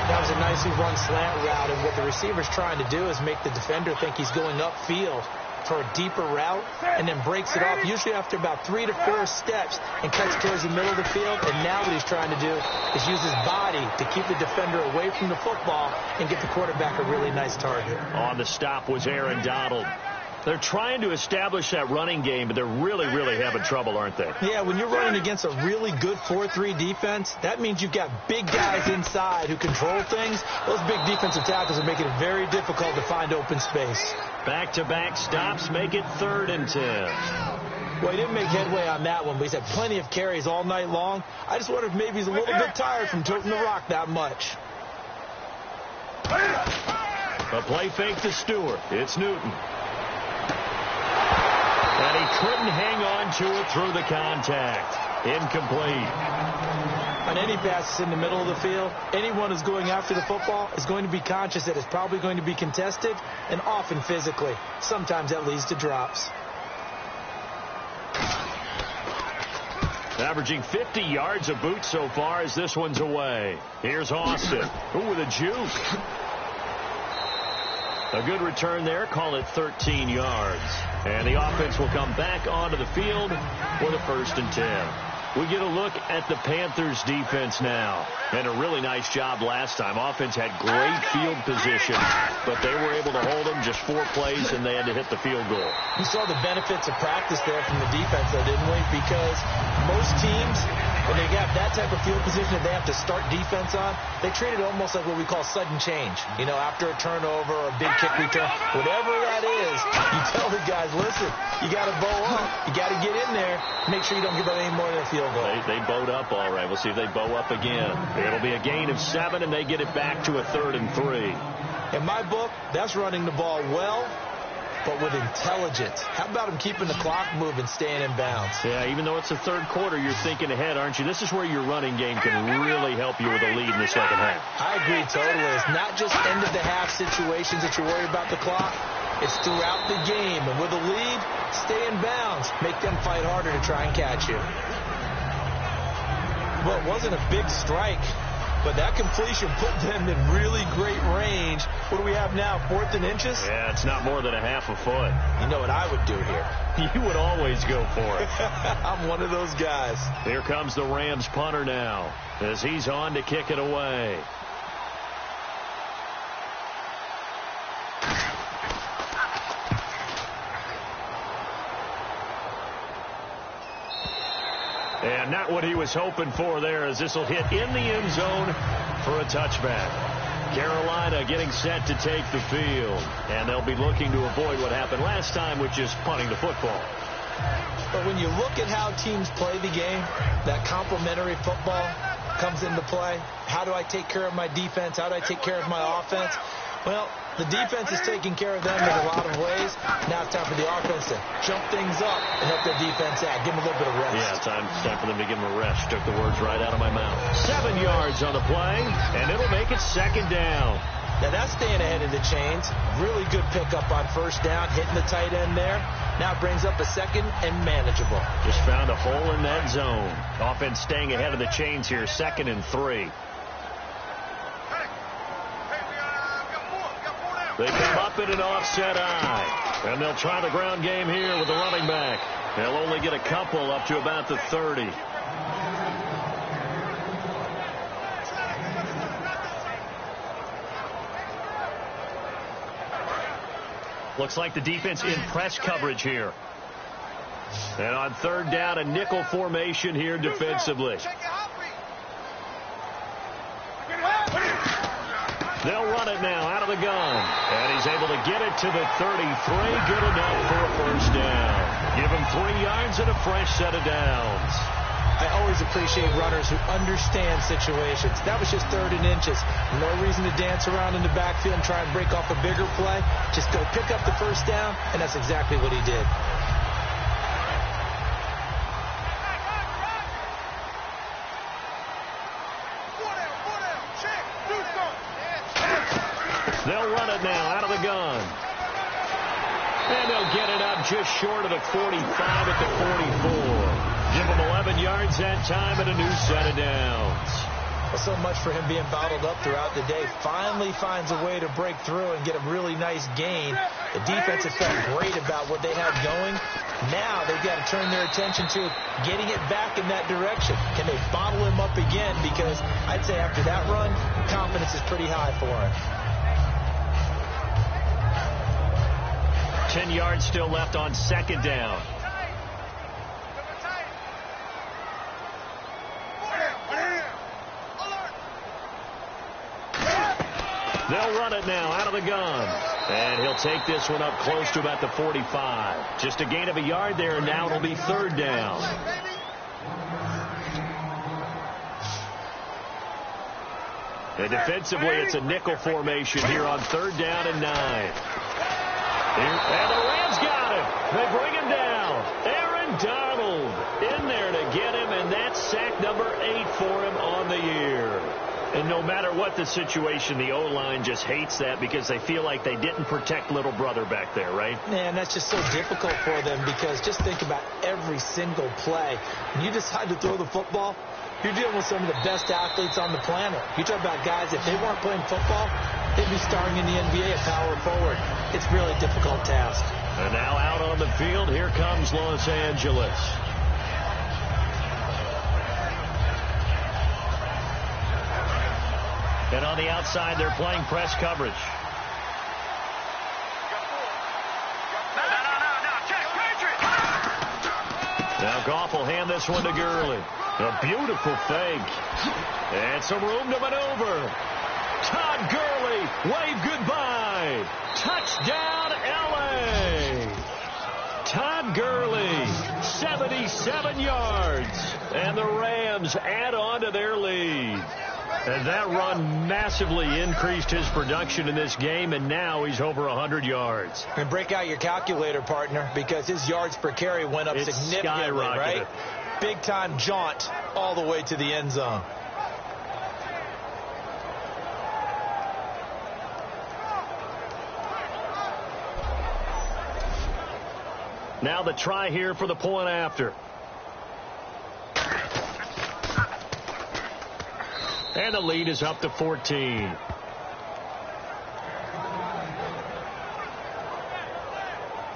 Speaker 3: That was a nicely run slant route, and what the receiver's trying to do is make the defender think he's going upfield for a deeper route, and then breaks it off, usually after about 3 to 4 steps, and cuts towards the middle of the field. And now what he's trying to do is use his body to keep the defender away from the football and get the quarterback a really nice target.
Speaker 2: On the stop was Aaron Donald. They're trying to establish that running game, but they're really having trouble, aren't they?
Speaker 3: Yeah, when you're running against a really good 4-3 defense, that means you've got big guys inside who control things. Those big defensive tackles are making it very difficult to find open space.
Speaker 2: Back-to-back stops make it 3rd and 10.
Speaker 3: Well, he didn't make headway on that one, but he's had plenty of carries all night long. I just wonder if maybe he's a little bit tired from toting the rock that much.
Speaker 2: A play fake to Stewart. It's Newton. And he couldn't hang on to it through the contact. Incomplete.
Speaker 3: On any passes in the middle of the field, anyone who's going after the football is going to be conscious that it's probably going to be contested, and often physically. Sometimes that leads to drops.
Speaker 2: Averaging 50 yards a boot so far as this one's away. Here's Austin. Ooh, with a juke. A good return there. Call it 13 yards. And the offense will come back onto the field for the 1st and 10. We get a look at the Panthers defense now. And a really nice job last time. Offense had great field position, but they were able to hold them just 4 plays, and they had to hit the field goal.
Speaker 3: We saw the benefits of practice there from the defense, though, didn't we? Because most teams, when they got that type of field position that they have to start defense on, they treat it almost like what we call sudden change. You know, after a turnover or a big kick return, whatever that is, you tell the guys, listen, you got to bow up. You got to get in there. Make sure you don't give up any more than a field goal.
Speaker 2: They bowed up all right. We'll see if they bow up again. It'll be a gain of 7, and they get it back to a 3rd and 3.
Speaker 3: In my book, that's running the ball well, but with intelligence. How about him keeping the clock moving, staying in bounds?
Speaker 2: Yeah, even though it's the 3rd quarter, you're thinking ahead, aren't you? This is where your running game can really help you with a lead in the 2nd half.
Speaker 3: I agree totally. It's not just end-of-the-half situations that you worry about the clock. It's throughout the game. And with a lead, stay in bounds. Make them fight harder to try and catch you. Well, it wasn't a big strike, but that completion put them in really great range. What do we have now, 4th and inches?
Speaker 2: Yeah, it's not more than a half a foot.
Speaker 3: You know what I would do here?
Speaker 2: You would always go for it.
Speaker 3: I'm one of those guys.
Speaker 2: Here comes the Rams punter now as he's on to kick it away. And not what he was hoping for there, as this will hit in the end zone for a touchback. Carolina getting set to take the field, and they'll be looking to avoid what happened last time, which is punting the football.
Speaker 3: But when you look at how teams play the game, that complementary football comes into play. How do I take care of my defense? How do I take care of my offense? Well, the defense is taking care of them in a lot of ways. Now it's time for the offense to jump things up and help their defense out. Give them a little bit of rest.
Speaker 2: Yeah, it's time for them to give them a rest. Took the words right out of my mouth. 7 yards on the play, and it'll make it 2nd down.
Speaker 3: Now that's staying ahead of the chains. Really good pickup on 1st down, hitting the tight end there. Now it brings up a 2nd and manageable.
Speaker 2: Just found a hole in that zone. Offense staying ahead of the chains here, 2nd and 3. They come up in an offset eye, and they'll try the ground game here with the running back. They'll only get a couple up to about the 30. Looks like the defense in press coverage here. And on third down, a nickel formation here defensively. They'll run it now out of the gun. And he's able to get it to the 33. Good enough for a first down. Give him 3 yards and a fresh set of downs.
Speaker 3: I always appreciate runners who understand situations. That was just 3rd and inches. No reason to dance around in the backfield and try and break off a bigger play. Just go pick up the first down, and that's exactly what he did.
Speaker 2: They'll run it now out of the gun. And they'll get it up just short of the 45 at the 44. Give him 11 yards that time and a new set of downs.
Speaker 3: Well, so much for him being bottled up throughout the day. Finally finds a way to break through and get a really nice gain. The defense has felt great about what they had going. Now they've got to turn their attention to getting it back in that direction. Can they bottle him up again? Because I'd say after that run, confidence is pretty high for him.
Speaker 2: 10 yards still left on second down. They'll run it now out of the gun. And he'll take this one up close to about the 45. Just a gain of a yard there, and now it'll be third down. And defensively, it's a nickel formation here on third down and 9. And the Rams got him. They bring him down. Aaron Donald in there to get him, and that's sack number 8 for him on the year. And no matter what the situation, the O-line just hates that because they feel like they didn't protect little brother back there, right?
Speaker 3: Man, that's just so difficult for them because just think about every single play. When you decide to throw the football, you're dealing with some of the best athletes on the planet. You talk about guys, if they weren't playing football, they'd be starring in the NBA at power forward. It's a really difficult task.
Speaker 2: And now out on the field, here comes Los Angeles. And on the outside, they're playing press coverage. Now Goff will hand this one to Gurley. A beautiful fake. And some room to maneuver. Todd Gurley, wave goodbye. Touchdown, L.A. Todd Gurley, 77 yards. And the Rams add on to their lead. And that run massively increased his production in this game, and now he's over 100 yards.
Speaker 3: And break out your calculator, partner, because his yards per carry went up significantly, right? Big-time jaunt all the way to the end zone.
Speaker 2: Now the try here for the point after. And the lead is up to 14.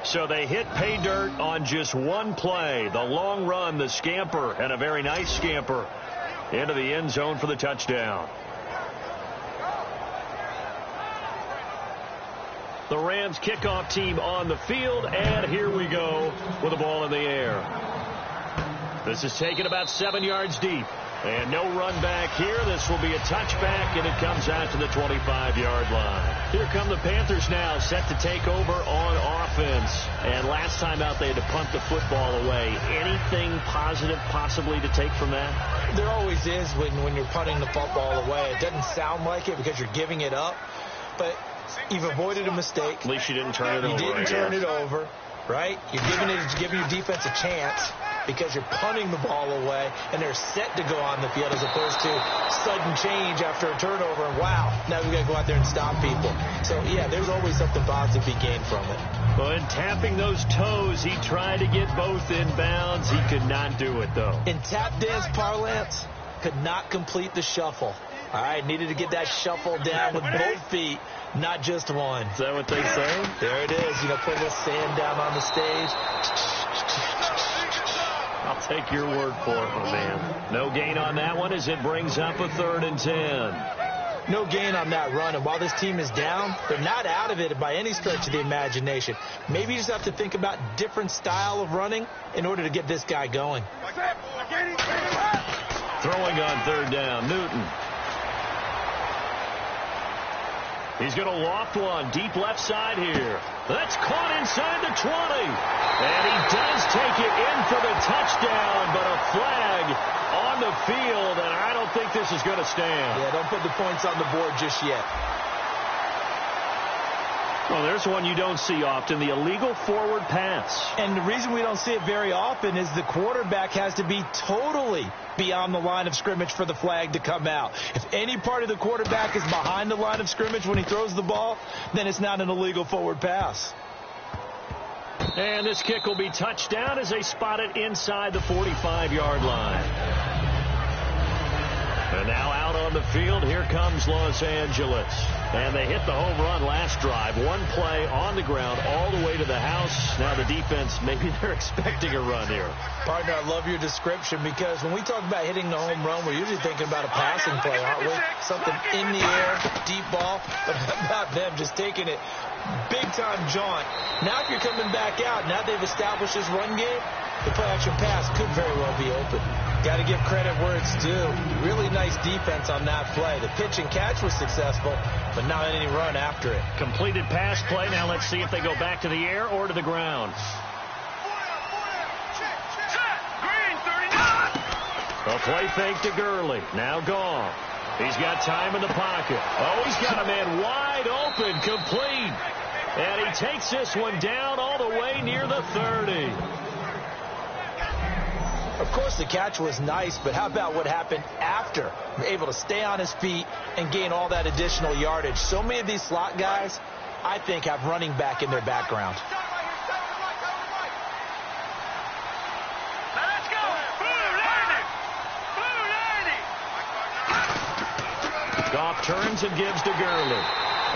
Speaker 2: So they hit pay dirt on just one play. The long run, the scamper, and a very nice scamper into the end zone for the touchdown. The Rams kickoff team on the field, and here we go with the ball in the air. This is taken about 7 yards deep. And no run back here. This will be a touchback, and it comes out to the 25-yard line. Here come the Panthers now, set to take over on offense. And last time out, they had to punt the football away. Anything positive possibly to take from that?
Speaker 3: There always is when you're punting the football away. It doesn't sound like it because you're giving it up, but you've avoided a mistake.
Speaker 2: At least you didn't turn it over.
Speaker 3: You didn't turn it over, right? You're giving your defense a chance because you're punting the ball away, and they're set to go on the field as opposed to sudden change after a turnover, and wow, now we've got to go out there and stop people. So, yeah, there's always something positive to be gained from it.
Speaker 2: Well, in tapping those toes, he tried to get both in bounds. He could not do it, though.
Speaker 3: In tap dance parlance, could not complete the shuffle. All right, needed to get that shuffle down with both feet, not just one.
Speaker 2: Is that what they say?
Speaker 3: There it is. You know, put a little sand down on the stage.
Speaker 2: I'll take your word for it, my man. No gain on that one as it brings up a 3rd and 10.
Speaker 3: No gain on that run, and while this team is down, they're not out of it by any stretch of the imagination. Maybe you just have to think about different style of running in order to get this guy going.
Speaker 2: Throwing on third down, Newton. He's going to loft one deep left side here. That's caught inside the 20. And he does take it in for the touchdown, but a flag on the field, and I don't think this is going to stand.
Speaker 3: Yeah, don't put the points on the board just yet.
Speaker 2: Well, there's one you don't see often, the illegal forward pass.
Speaker 3: And the reason we don't see it very often is the quarterback has to be totally beyond the line of scrimmage for the flag to come out. If any part of the quarterback is behind the line of scrimmage when he throws the ball, then it's not an illegal forward pass.
Speaker 2: And this kick will be touchdown as they spot it inside the 45-yard line. And now out on the field, here comes Los Angeles. And they hit the home run last drive. One play on the ground all the way to the house. Now the defense, maybe they're expecting a run here.
Speaker 3: Partner, I love your description because when we talk about hitting the home run, we're usually thinking about a passing play, aren't we? Something in the air, deep ball. But how about them just taking it big-time jaunt? Now if you're coming back out, now they've established this run game, the play-action pass could very well be open. Got to give credit where it's due. Really nice defense on that play. The pitch and catch was successful, but not any run after it.
Speaker 2: Completed pass play. Now let's see if they go back to the air or to the ground. A play fake to Gurley. Now gone. He's got time in the pocket. Oh, he's got a man wide open, complete. And he takes this one down all the way near the 30.
Speaker 3: Of course, the catch was nice, but how about what happened after? Able to stay on his feet and gain all that additional yardage. So many of these slot guys, I think, have running back in their background.
Speaker 4: Let's go!
Speaker 2: Goff turns and gives to Gurley.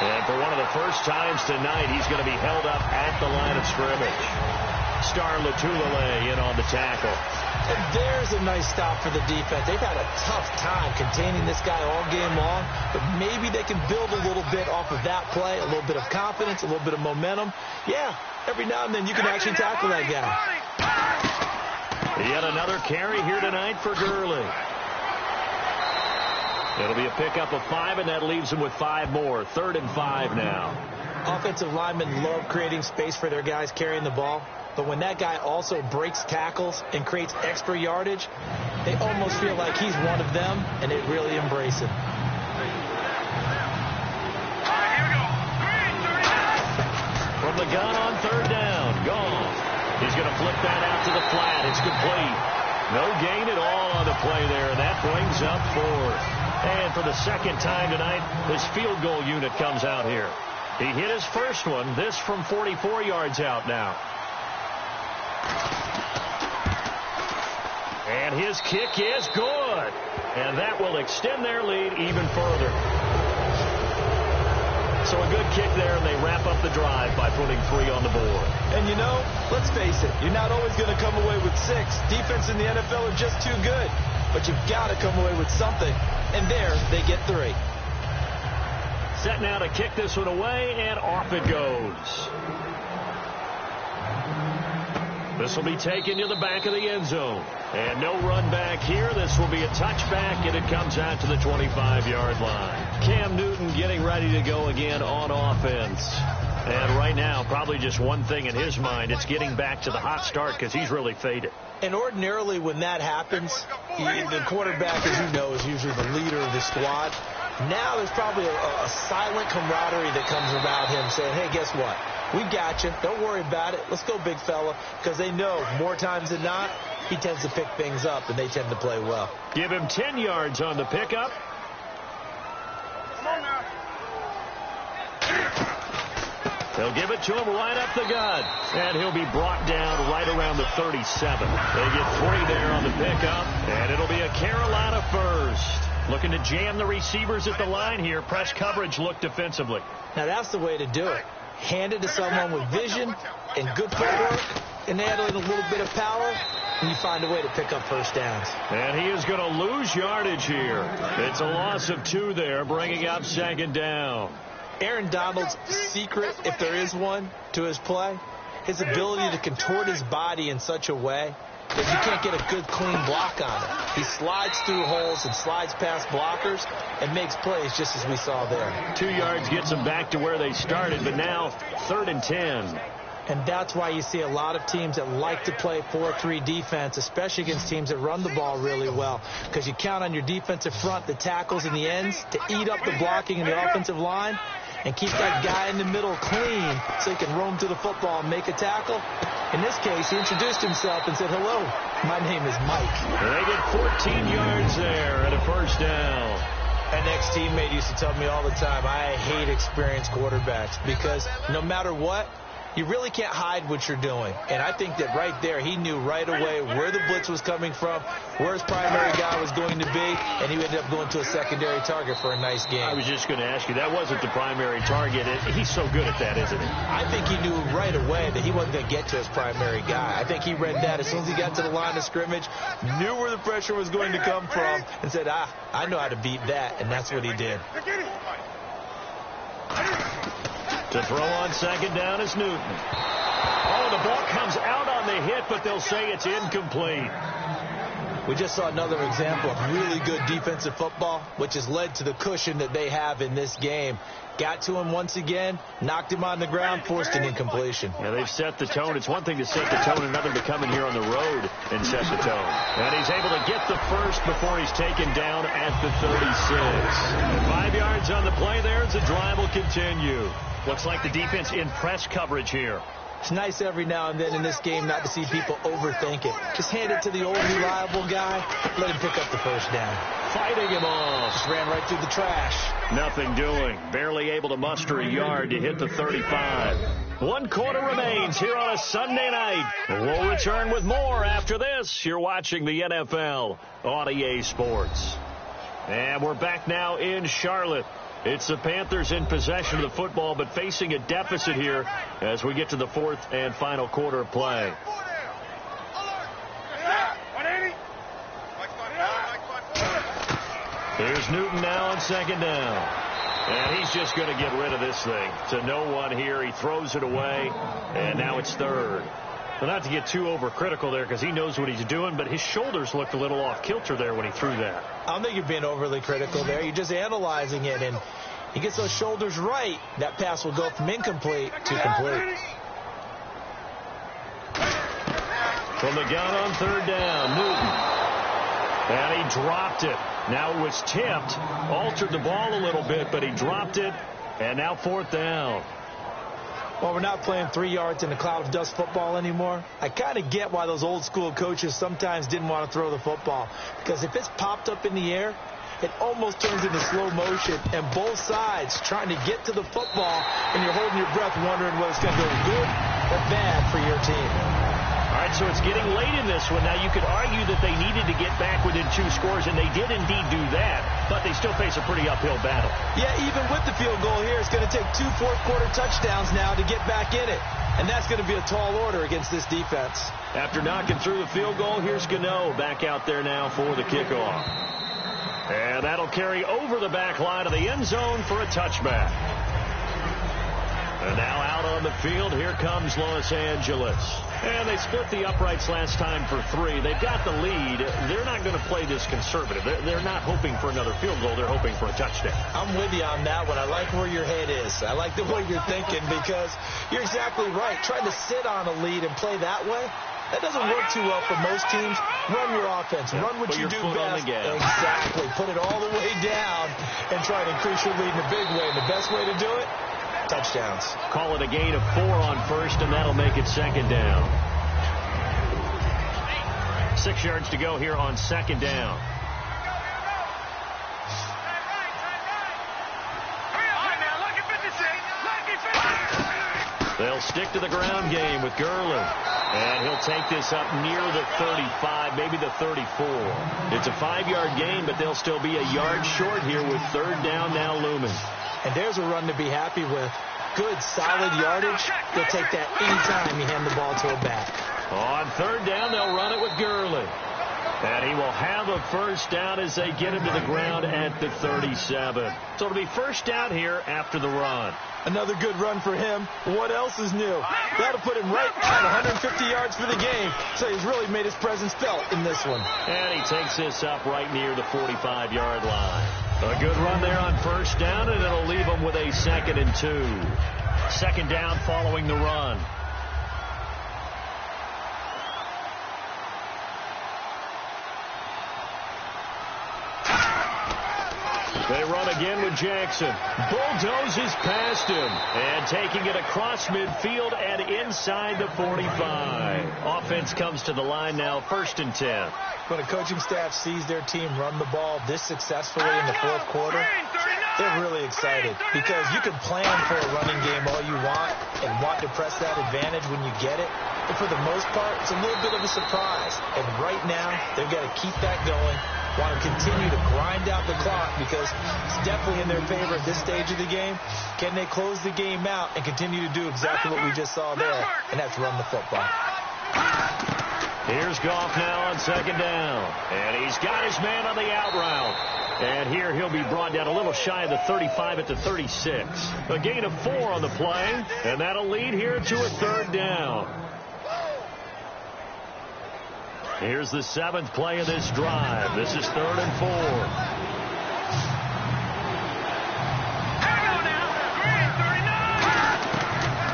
Speaker 2: And for one of the first times tonight, he's going to be held up at the line of scrimmage. Star Lotulelei in on the tackle.
Speaker 3: And there's a nice stop for the defense. They've had a tough time containing this guy all game long, but maybe they can build a little bit off of that play, a little bit of confidence, a little bit of momentum. Yeah, every now and then you can actually tackle that guy.
Speaker 2: Yet another carry here tonight for Gurley. It'll be a pickup of 5, and that leaves them with 5 more. 3rd and 5 now.
Speaker 3: Offensive linemen love creating space for their guys carrying the ball. But when that guy also breaks tackles and creates extra yardage, they almost feel like he's one of them, and they really embrace him.
Speaker 2: From the gun on 3rd down, gone. He's going to flip that out to the flat. It's complete. No gain at all on the play there, and that brings up 4th. And for the second time tonight, his field goal unit comes out here. He hit his first one, this from 44 yards out now. And his kick is good. And that will extend their lead even further. So a good kick there, and they wrap up the drive by putting 3 on the board.
Speaker 3: And you know, let's face it, you're not always going to come away with 6. Defense in the NFL are just too good. But you've got to come away with something. And there, they get 3.
Speaker 2: Set now to kick this one away, and off it goes. This will be taken to the back of the end zone. And no run back here. This will be a touchback, and it comes out to the 25-yard line. Cam Newton getting ready to go again on offense. And right now, probably just one thing in his mind. It's getting back to the hot start because he's really faded.
Speaker 3: And ordinarily when that happens, the quarterback, as you know, is usually the leader of the squad. Now there's probably a silent camaraderie that comes about him saying, hey, guess what? We got you. Don't worry about it. Let's go, big fella. Because they know more times than not, he tends to pick things up, and they tend to play well.
Speaker 2: Give him 10 yards on the pickup.
Speaker 4: Come on now.
Speaker 2: They'll give it to him right up the gut. And he'll be brought down right around the 37. They get 3 there on the pickup. And it'll be a Carolina first. Looking to jam the receivers at the line here. Press coverage look defensively.
Speaker 3: Now that's the way to do it. Hand it to someone with vision and good footwork, and add in a little bit of power. and you find a way to pick up first downs.
Speaker 2: And he is going to lose yardage here. It's a loss of 2 there, bringing up second down.
Speaker 3: Aaron Donald's secret, if there is one, to his play, his ability to contort his body in such a way that you can't get a good, clean block on it. He slides through holes and slides past blockers and makes plays just as we saw there.
Speaker 2: 2 yards gets them back to where they started, but now 3rd and 10.
Speaker 3: And that's why you see a lot of teams that like to play 4-3 defense, especially against teams that run the ball really well, because you count on your defensive front, the tackles and the ends, to eat up the blocking in the offensive line and keep that guy in the middle clean so he can roam through the football and make a tackle. In this case, he introduced himself and said, "Hello, my name is Mike."
Speaker 2: They get 14 yards there and a first down.
Speaker 3: An ex-teammate used to tell me all the time, I hate experienced quarterbacks because no matter what, you really can't hide what you're doing. And I think that right there, he knew right away where the blitz was coming from, where his primary guy was going to be, and he ended up going to a secondary target for a nice game.
Speaker 2: I was just going to ask you, that wasn't the primary target. He's so good at that, isn't he?
Speaker 3: I think he knew right away that he wasn't going to get to his primary guy. I think he read that as soon as he got to the line of scrimmage, knew where the pressure was going to come from, and said, I know how to beat that, and that's what he did.
Speaker 2: To throw on second down is Newton. Oh, the ball comes out on the hit, but they'll say it's incomplete.
Speaker 3: We just saw another example of really good defensive football, which has led to the cushion that they have in this game. Got to him once again, knocked him on the ground, forced an incompletion.
Speaker 2: Yeah, they've set the tone. It's one thing to set the tone, another to come in here on the road and set the tone. And he's able to get the first before he's taken down at the 36. 5 yards on the play there as the drive will continue. Looks like the defense in press coverage here.
Speaker 3: It's nice every now and then in this game not to see people overthink it. Just hand it to the old reliable guy, let him pick up the first down.
Speaker 2: Fighting him off.
Speaker 3: Just ran right through the trash.
Speaker 2: Nothing doing. Barely able to muster a yard to hit the 35. 1 quarter remains here on a Sunday night. We'll return with more after this. You're watching the NFL on EA Sports. And we're back now in Charlotte. It's the Panthers in possession of the football, but facing a deficit here as we get to the 4th and final quarter of play. Here's Newton now on second down. And he's just going to get rid of this thing to no one here. He throws it away, and now it's 3rd. Well, not to get too overcritical there because he knows what he's doing, but his shoulders looked a little off kilter there when he threw that.
Speaker 3: I don't think you're being overly critical there. You're just analyzing it, and he gets those shoulders right. That pass will go from incomplete to complete.
Speaker 2: From the gun on 3rd down, Newton. And he dropped it. Now it was tipped, altered the ball a little bit, but he dropped it, and now 4th down.
Speaker 3: Well, we're not playing 3 yards in a cloud of dust football anymore. I kind of get why those old school coaches sometimes didn't want to throw the football. Because if it's popped up in the air, it almost turns into slow motion. And both sides trying to get to the football, and you're holding your breath wondering whether it's going to go good or bad for your team.
Speaker 2: All right, so it's getting late in this one. Now, you could argue that they needed to get back within 2 scores, and they did indeed do that, but they still face a pretty uphill battle.
Speaker 3: Yeah, even with the field goal here, it's going to take 2 fourth-quarter touchdowns now to get back in it, and that's going to be a tall order against this defense.
Speaker 2: After knocking through the field goal, here's Gano back out there now for the kickoff. And that'll carry over the back line of the end zone for a touchback. And now out on the field, here comes Los Angeles. And they split the uprights last time for 3. They've got the lead. They're not going to play this conservative. They're not hoping for another field goal. They're hoping for a touchdown.
Speaker 3: I'm with you on that one. I like where your head is. I like the way you're thinking because you're exactly right. Trying to sit on a lead and play that way, that doesn't work too well for most teams. Run your offense. Run what you do best. Exactly. Put it all the way down and try to increase your lead in a big way. And the best way to do it, touchdowns.
Speaker 2: Call it a gain of 4 on 1st, and that'll make it 2nd down. 6 yards to go here on 2nd down. They'll stick to the ground game with Gurley. And he'll take this up near the 35, maybe the 34. It's a 5-yard gain, but they'll still be a yard short here with 3rd down now looming.
Speaker 3: And there's a run to be happy with. Good, solid yardage. They'll take that anytime you hand the ball to a back.
Speaker 2: On third down, they'll run it with Gurley. And he will have a first down as they get him to the ground at the 37. So it'll be first down here after the run.
Speaker 3: Another good run for him. What else is new? That'll put him right at 150 yards for the game. So he's really made his presence felt in this one.
Speaker 2: And he takes this up right near the 45-yard line. A good run there on first down, and it'll leave him with a 2nd and 2. Second down following the run. They run again with Jackson. Bulldozes past him. And taking it across midfield and inside the 45. Offense comes to the line now, 1st and 10.
Speaker 3: When a coaching staff sees their team run the ball this successfully in the fourth quarter, they're really excited. Because you can plan for a running game all you want and want to press that advantage when you get it. But for the most part, it's a little bit of a surprise. And right now, they've got to keep that going. Want to continue to grind out the clock because it's definitely in their favor at this stage of the game. Can they close the game out and continue to do exactly what we just saw there, and that's run the football.
Speaker 2: Here's Goff now on second down, and he's got his man on the out route. And here he'll be brought down a little shy of the 35 at the 36. A gain of 4 on the play, and that'll lead here to a third down. Here's the 7th play of this drive. This is 3rd and 4.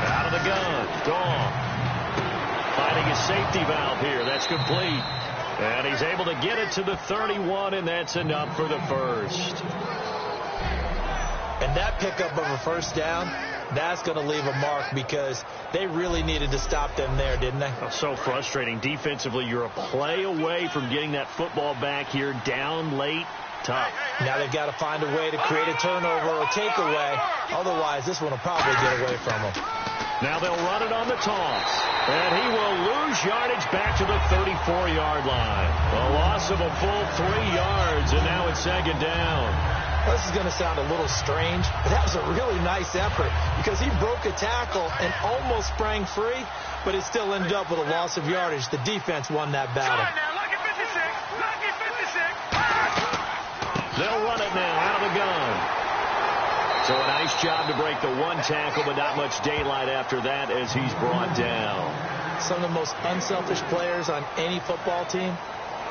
Speaker 2: Out of the gun. Gone. Finding his safety valve here. That's complete. And he's able to get it to the 31, and that's enough for the first.
Speaker 3: And that pickup of a first down, that's going to leave a mark because they really needed to stop them there, didn't they?
Speaker 2: Oh, so frustrating. Defensively, you're a play away from getting that football back here down late. Tough.
Speaker 3: Now they've got to find a way to create a turnover or takeaway. Otherwise, this one will probably get away from them.
Speaker 2: Now they'll run it on the toss. And he will lose yardage back to the 34-yard line. A loss of a full 3 yards, and now it's 2nd down.
Speaker 3: This is going to sound a little strange, but that was a really nice effort because he broke a tackle and almost sprang free, but it still ended up with a loss of yardage. The defense won that battle.
Speaker 2: They'll run it now out of the gun. So a nice job to break the 1 tackle, but not much daylight after that as he's brought down.
Speaker 3: Some of the most unselfish players on any football team,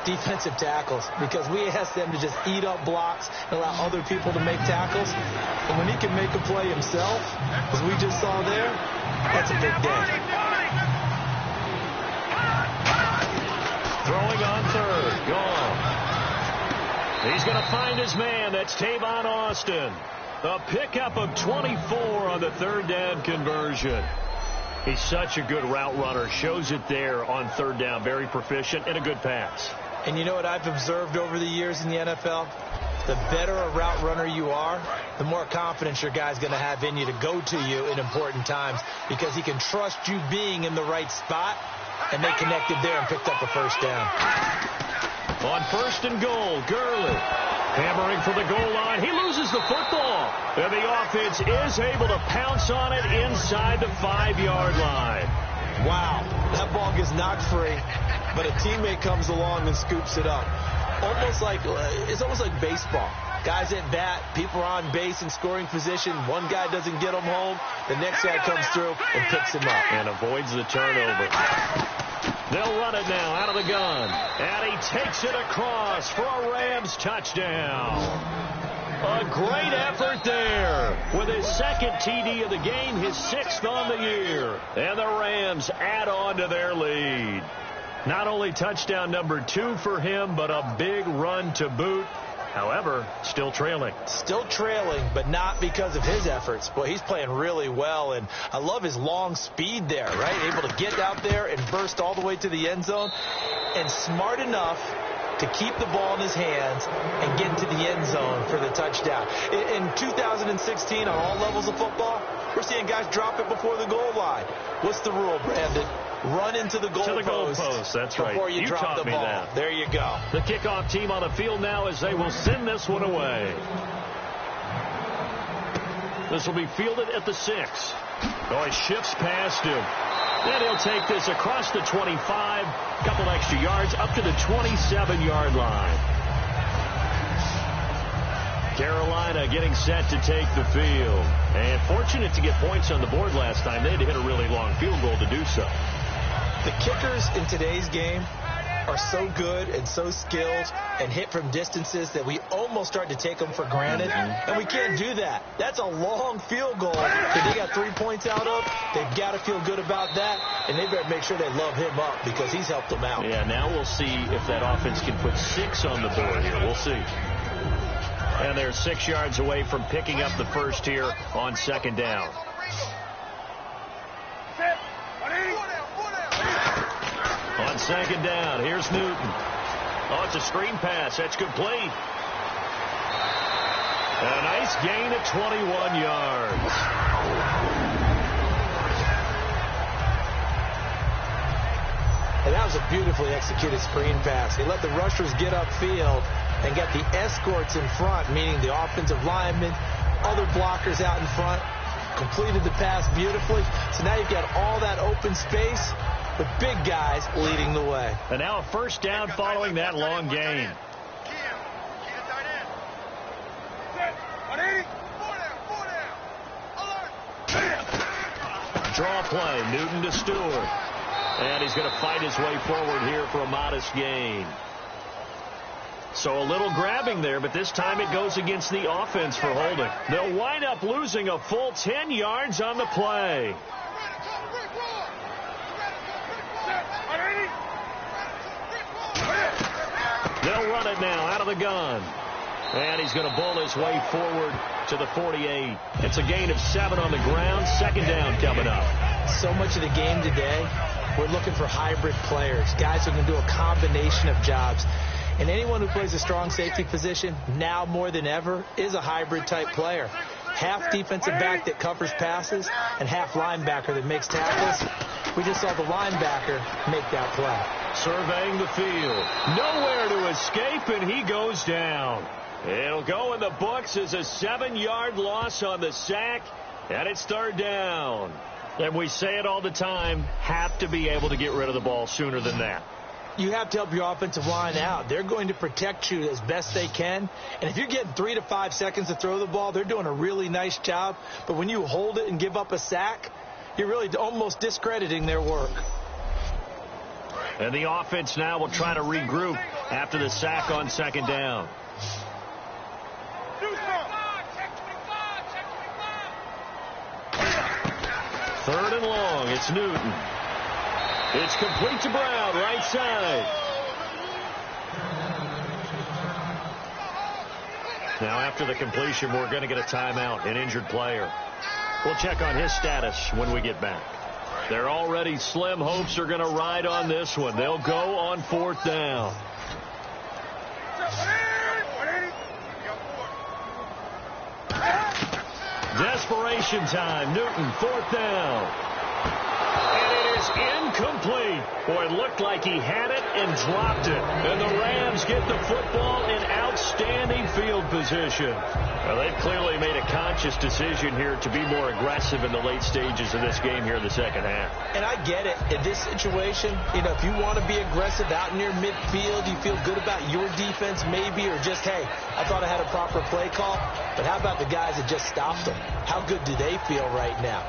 Speaker 3: defensive tackles, because we ask them to just eat up blocks and allow other people to make tackles. And when he can make a play himself, as we just saw there, that's a big day.
Speaker 2: Throwing on third. Gone. He's going to find his man. That's Tavon Austin. A pickup of 24 on the 3rd down conversion. He's such a good route runner. Shows it there on 3rd down. Very proficient and a good pass.
Speaker 3: And you know what I've observed over the years in the NFL? The better a route runner you are, the more confidence your guy's going to have in you to go to you in important times because he can trust you being in the right spot, and they connected there and picked up a first down.
Speaker 2: On 1st and goal, Gurley hammering for the goal line. He loses the football, and the offense is able to pounce on it inside the 5-yard line.
Speaker 3: Wow, that ball gets knocked free, but a teammate comes along and scoops it up. It's almost like baseball. Guys at bat, people are on base in scoring position. One guy doesn't get him home. The next guy comes through and picks him up.
Speaker 2: And avoids the turnover. They'll run it now out of the gun. And he takes it across for a Rams touchdown. A great effort there with his 2nd TD of the game, his 6th on the year. And the Rams add on to their lead. Not only touchdown number 2 for him, but a big run to boot. However, still trailing.
Speaker 3: Still trailing, but not because of his efforts. Boy, he's playing really well, and I love his long speed there, right? Able to get out there and burst all the way to the end zone, and smart enough to keep the ball in his hands and get into the end zone for the touchdown. In 2016, on all levels of football, we're seeing guys drop it before the goal line. What's the rule, Brandon? Run into the goalpost.
Speaker 2: That's right.
Speaker 3: Before you drop the ball.
Speaker 2: That.
Speaker 3: There you go.
Speaker 2: The kickoff team on the field now as they will send this one away. This will be fielded at the 6. Oh, he shifts past him. And he'll take this across the 25, couple extra yards, up to the 27-yard line. Carolina getting set to take the field. And fortunate to get points on the board last time. They had to hit a really long field goal to do so.
Speaker 3: The kickers in today's game are so good and so skilled and hit from distances that we almost start to take them for granted. And we can't do that. That's a long field goal that they got 3 points out of. They've got to feel good about that, and they better make sure they love him up because he's helped them out.
Speaker 2: Yeah, now we'll see if that offense can put 6 on the board here. We'll see. And they're 6 yards away from picking up the first here on 2nd down. On 2nd down, here's Newton. Oh, it's a screen pass. That's complete. A nice gain at 21 yards.
Speaker 3: And that was a beautifully executed screen pass. He let the rushers get upfield and got the escorts in front, meaning the offensive linemen, other blockers out in front, completed the pass beautifully. So now you've got all that open space with big guys leading the way.
Speaker 2: And now a first down following that long gain. Draw play, Newton to Stewart. And he's going to fight his way forward here for a modest gain. So a little grabbing there, but this time it goes against the offense for holding. They'll wind up losing a full 10 yards on the play. They'll run it now out of the gun. And he's going to bull his way forward to the 48. It's a gain of 7 on the ground. 2nd down coming up.
Speaker 3: So much of the game today, we're looking for hybrid players, guys who can do a combination of jobs. And anyone who plays a strong safety position, now more than ever, is a hybrid-type player. Half defensive back that covers passes and half linebacker that makes tackles. We just saw the linebacker make that play.
Speaker 2: Surveying the field. Nowhere to escape, and he goes down. It'll go in the books as a 7-yard loss on the sack, and it's 3rd down. And we say it all the time, have to be able to get rid of the ball sooner than that.
Speaker 3: You have to help your offensive line out. They're going to protect you as best they can. And if you're getting 3 to 5 seconds to throw the ball, they're doing a really nice job. But when you hold it and give up a sack, you're really almost discrediting their work.
Speaker 2: And the offense now will try to regroup after the sack on 2nd down. Third and long. It's Newton. It's complete to Brown, right side. Now after the completion, we're going to get a timeout, an injured player. We'll check on his status when we get back. Their already slim hopes are going to ride on this one. They'll go on 4th down. Desperation time. Newton, 4th down. And it is incomplete. Boy, it looked like he had it and dropped it. And the Rams get the football in outstanding field position. Well, they've clearly made a conscious decision here to be more aggressive in the late stages of this game here in the 2nd half.
Speaker 3: And I get it. In this situation, if you want to be aggressive out near midfield, you feel good about your defense maybe, or just, hey, I thought I had a proper play call. But how about the guys that just stopped them? How good do they feel right now?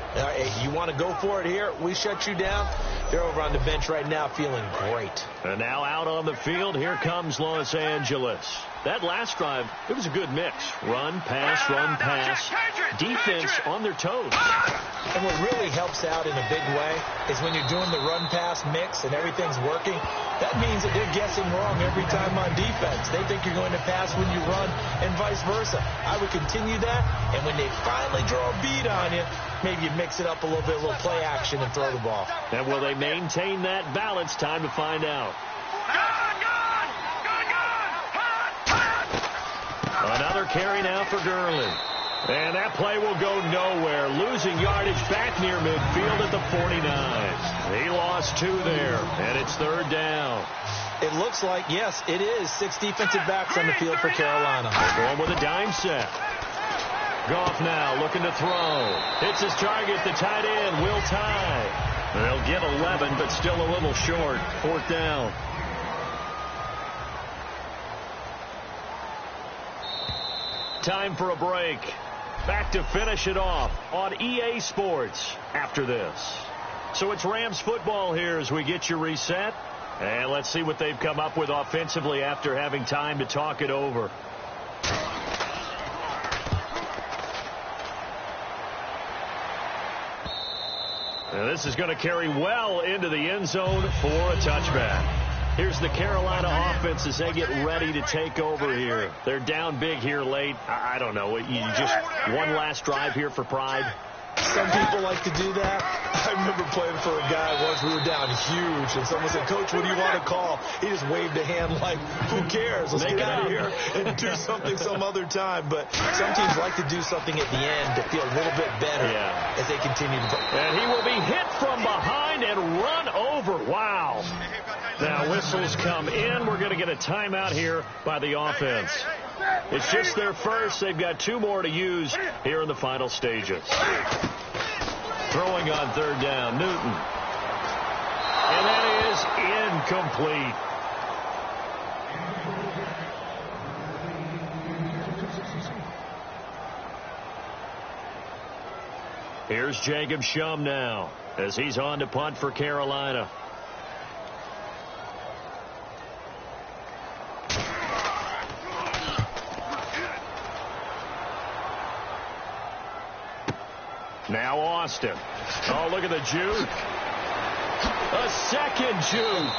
Speaker 3: You want to go for it here? We shut you down. They're over on the bench right now feeling great.
Speaker 2: And now out on the field, here comes Los Angeles. That last drive, it was a good mix. Run, pass, defense on their toes.
Speaker 3: And what really helps out in a big way is when you're doing the run-pass mix and everything's working, that means that they're guessing wrong every time on defense. They think you're going to pass when you run and vice versa. I would continue that, and when they finally draw a bead on you, maybe you mix it up a little bit, a little play action, and throw the ball.
Speaker 2: And will they maintain that balance? Time to find out. Another carry now for Gurley. And that play will go nowhere. Losing yardage back near midfield at the 49. He lost 2 there, and it's 3rd down.
Speaker 3: It looks like, yes, it is 6 defensive backs on the field for Carolina.
Speaker 2: They're going with a dime set. Goff now looking to throw. Hits his target, the tight end, Will Tye. They'll get 11, but still a little short. 4th down. Time for a break. Back to finish it off on EA Sports after this. So it's Rams football here as we get you reset. And let's see what they've come up with offensively after having time to talk it over. And this is going to carry well into the end zone for a touchback. Here's the Carolina offense as they get ready to take over here. They're down big here late. I don't know. You just one last drive here for pride.
Speaker 3: Some people like to do that. I remember playing for a guy once. We were down huge, and someone said, "Coach, what do you want to call?" He just waved a hand like, "Who cares? Let's get out of here and do something some other time." But some teams like to do something at the end to feel a little bit better as they continue to play.
Speaker 2: And he will be hit from behind and run over. Wow. Now whistles come in. We're going to get a timeout here by the offense. It's just their first. They've got 2 more to use here in the final stages. Throwing on 3rd down, Newton. And that is incomplete. Here's Jacob Shum now as he's on to punt for Carolina. Now Austin. Oh, look at the juke. A second juke.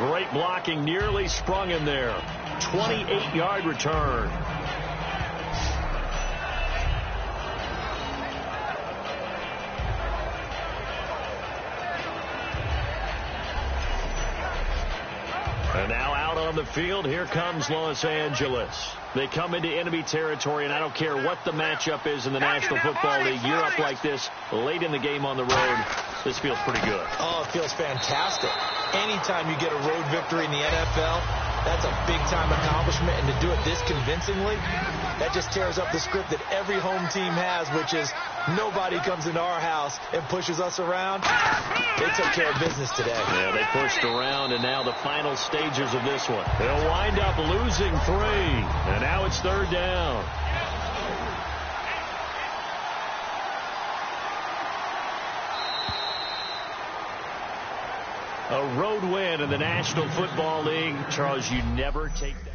Speaker 2: Great blocking. Nearly sprung him there. 28-yard return. And now out on the field, here comes Los Angeles. They come into enemy territory, and I don't care what the matchup is in the National Football League. You're up like this late in the game on the road. This feels pretty good.
Speaker 3: Oh, it feels fantastic. Anytime you get a road victory in the NFL, that's a big-time accomplishment. And to do it this convincingly, that just tears up the script that every home team has, which is nobody comes into our house and pushes us around. They took care of business today.
Speaker 2: Yeah, they pushed around, and now the final stages of this one. They'll wind up losing 3, and now it's 3rd down. A road win in the National Football League. Charles, you never take that.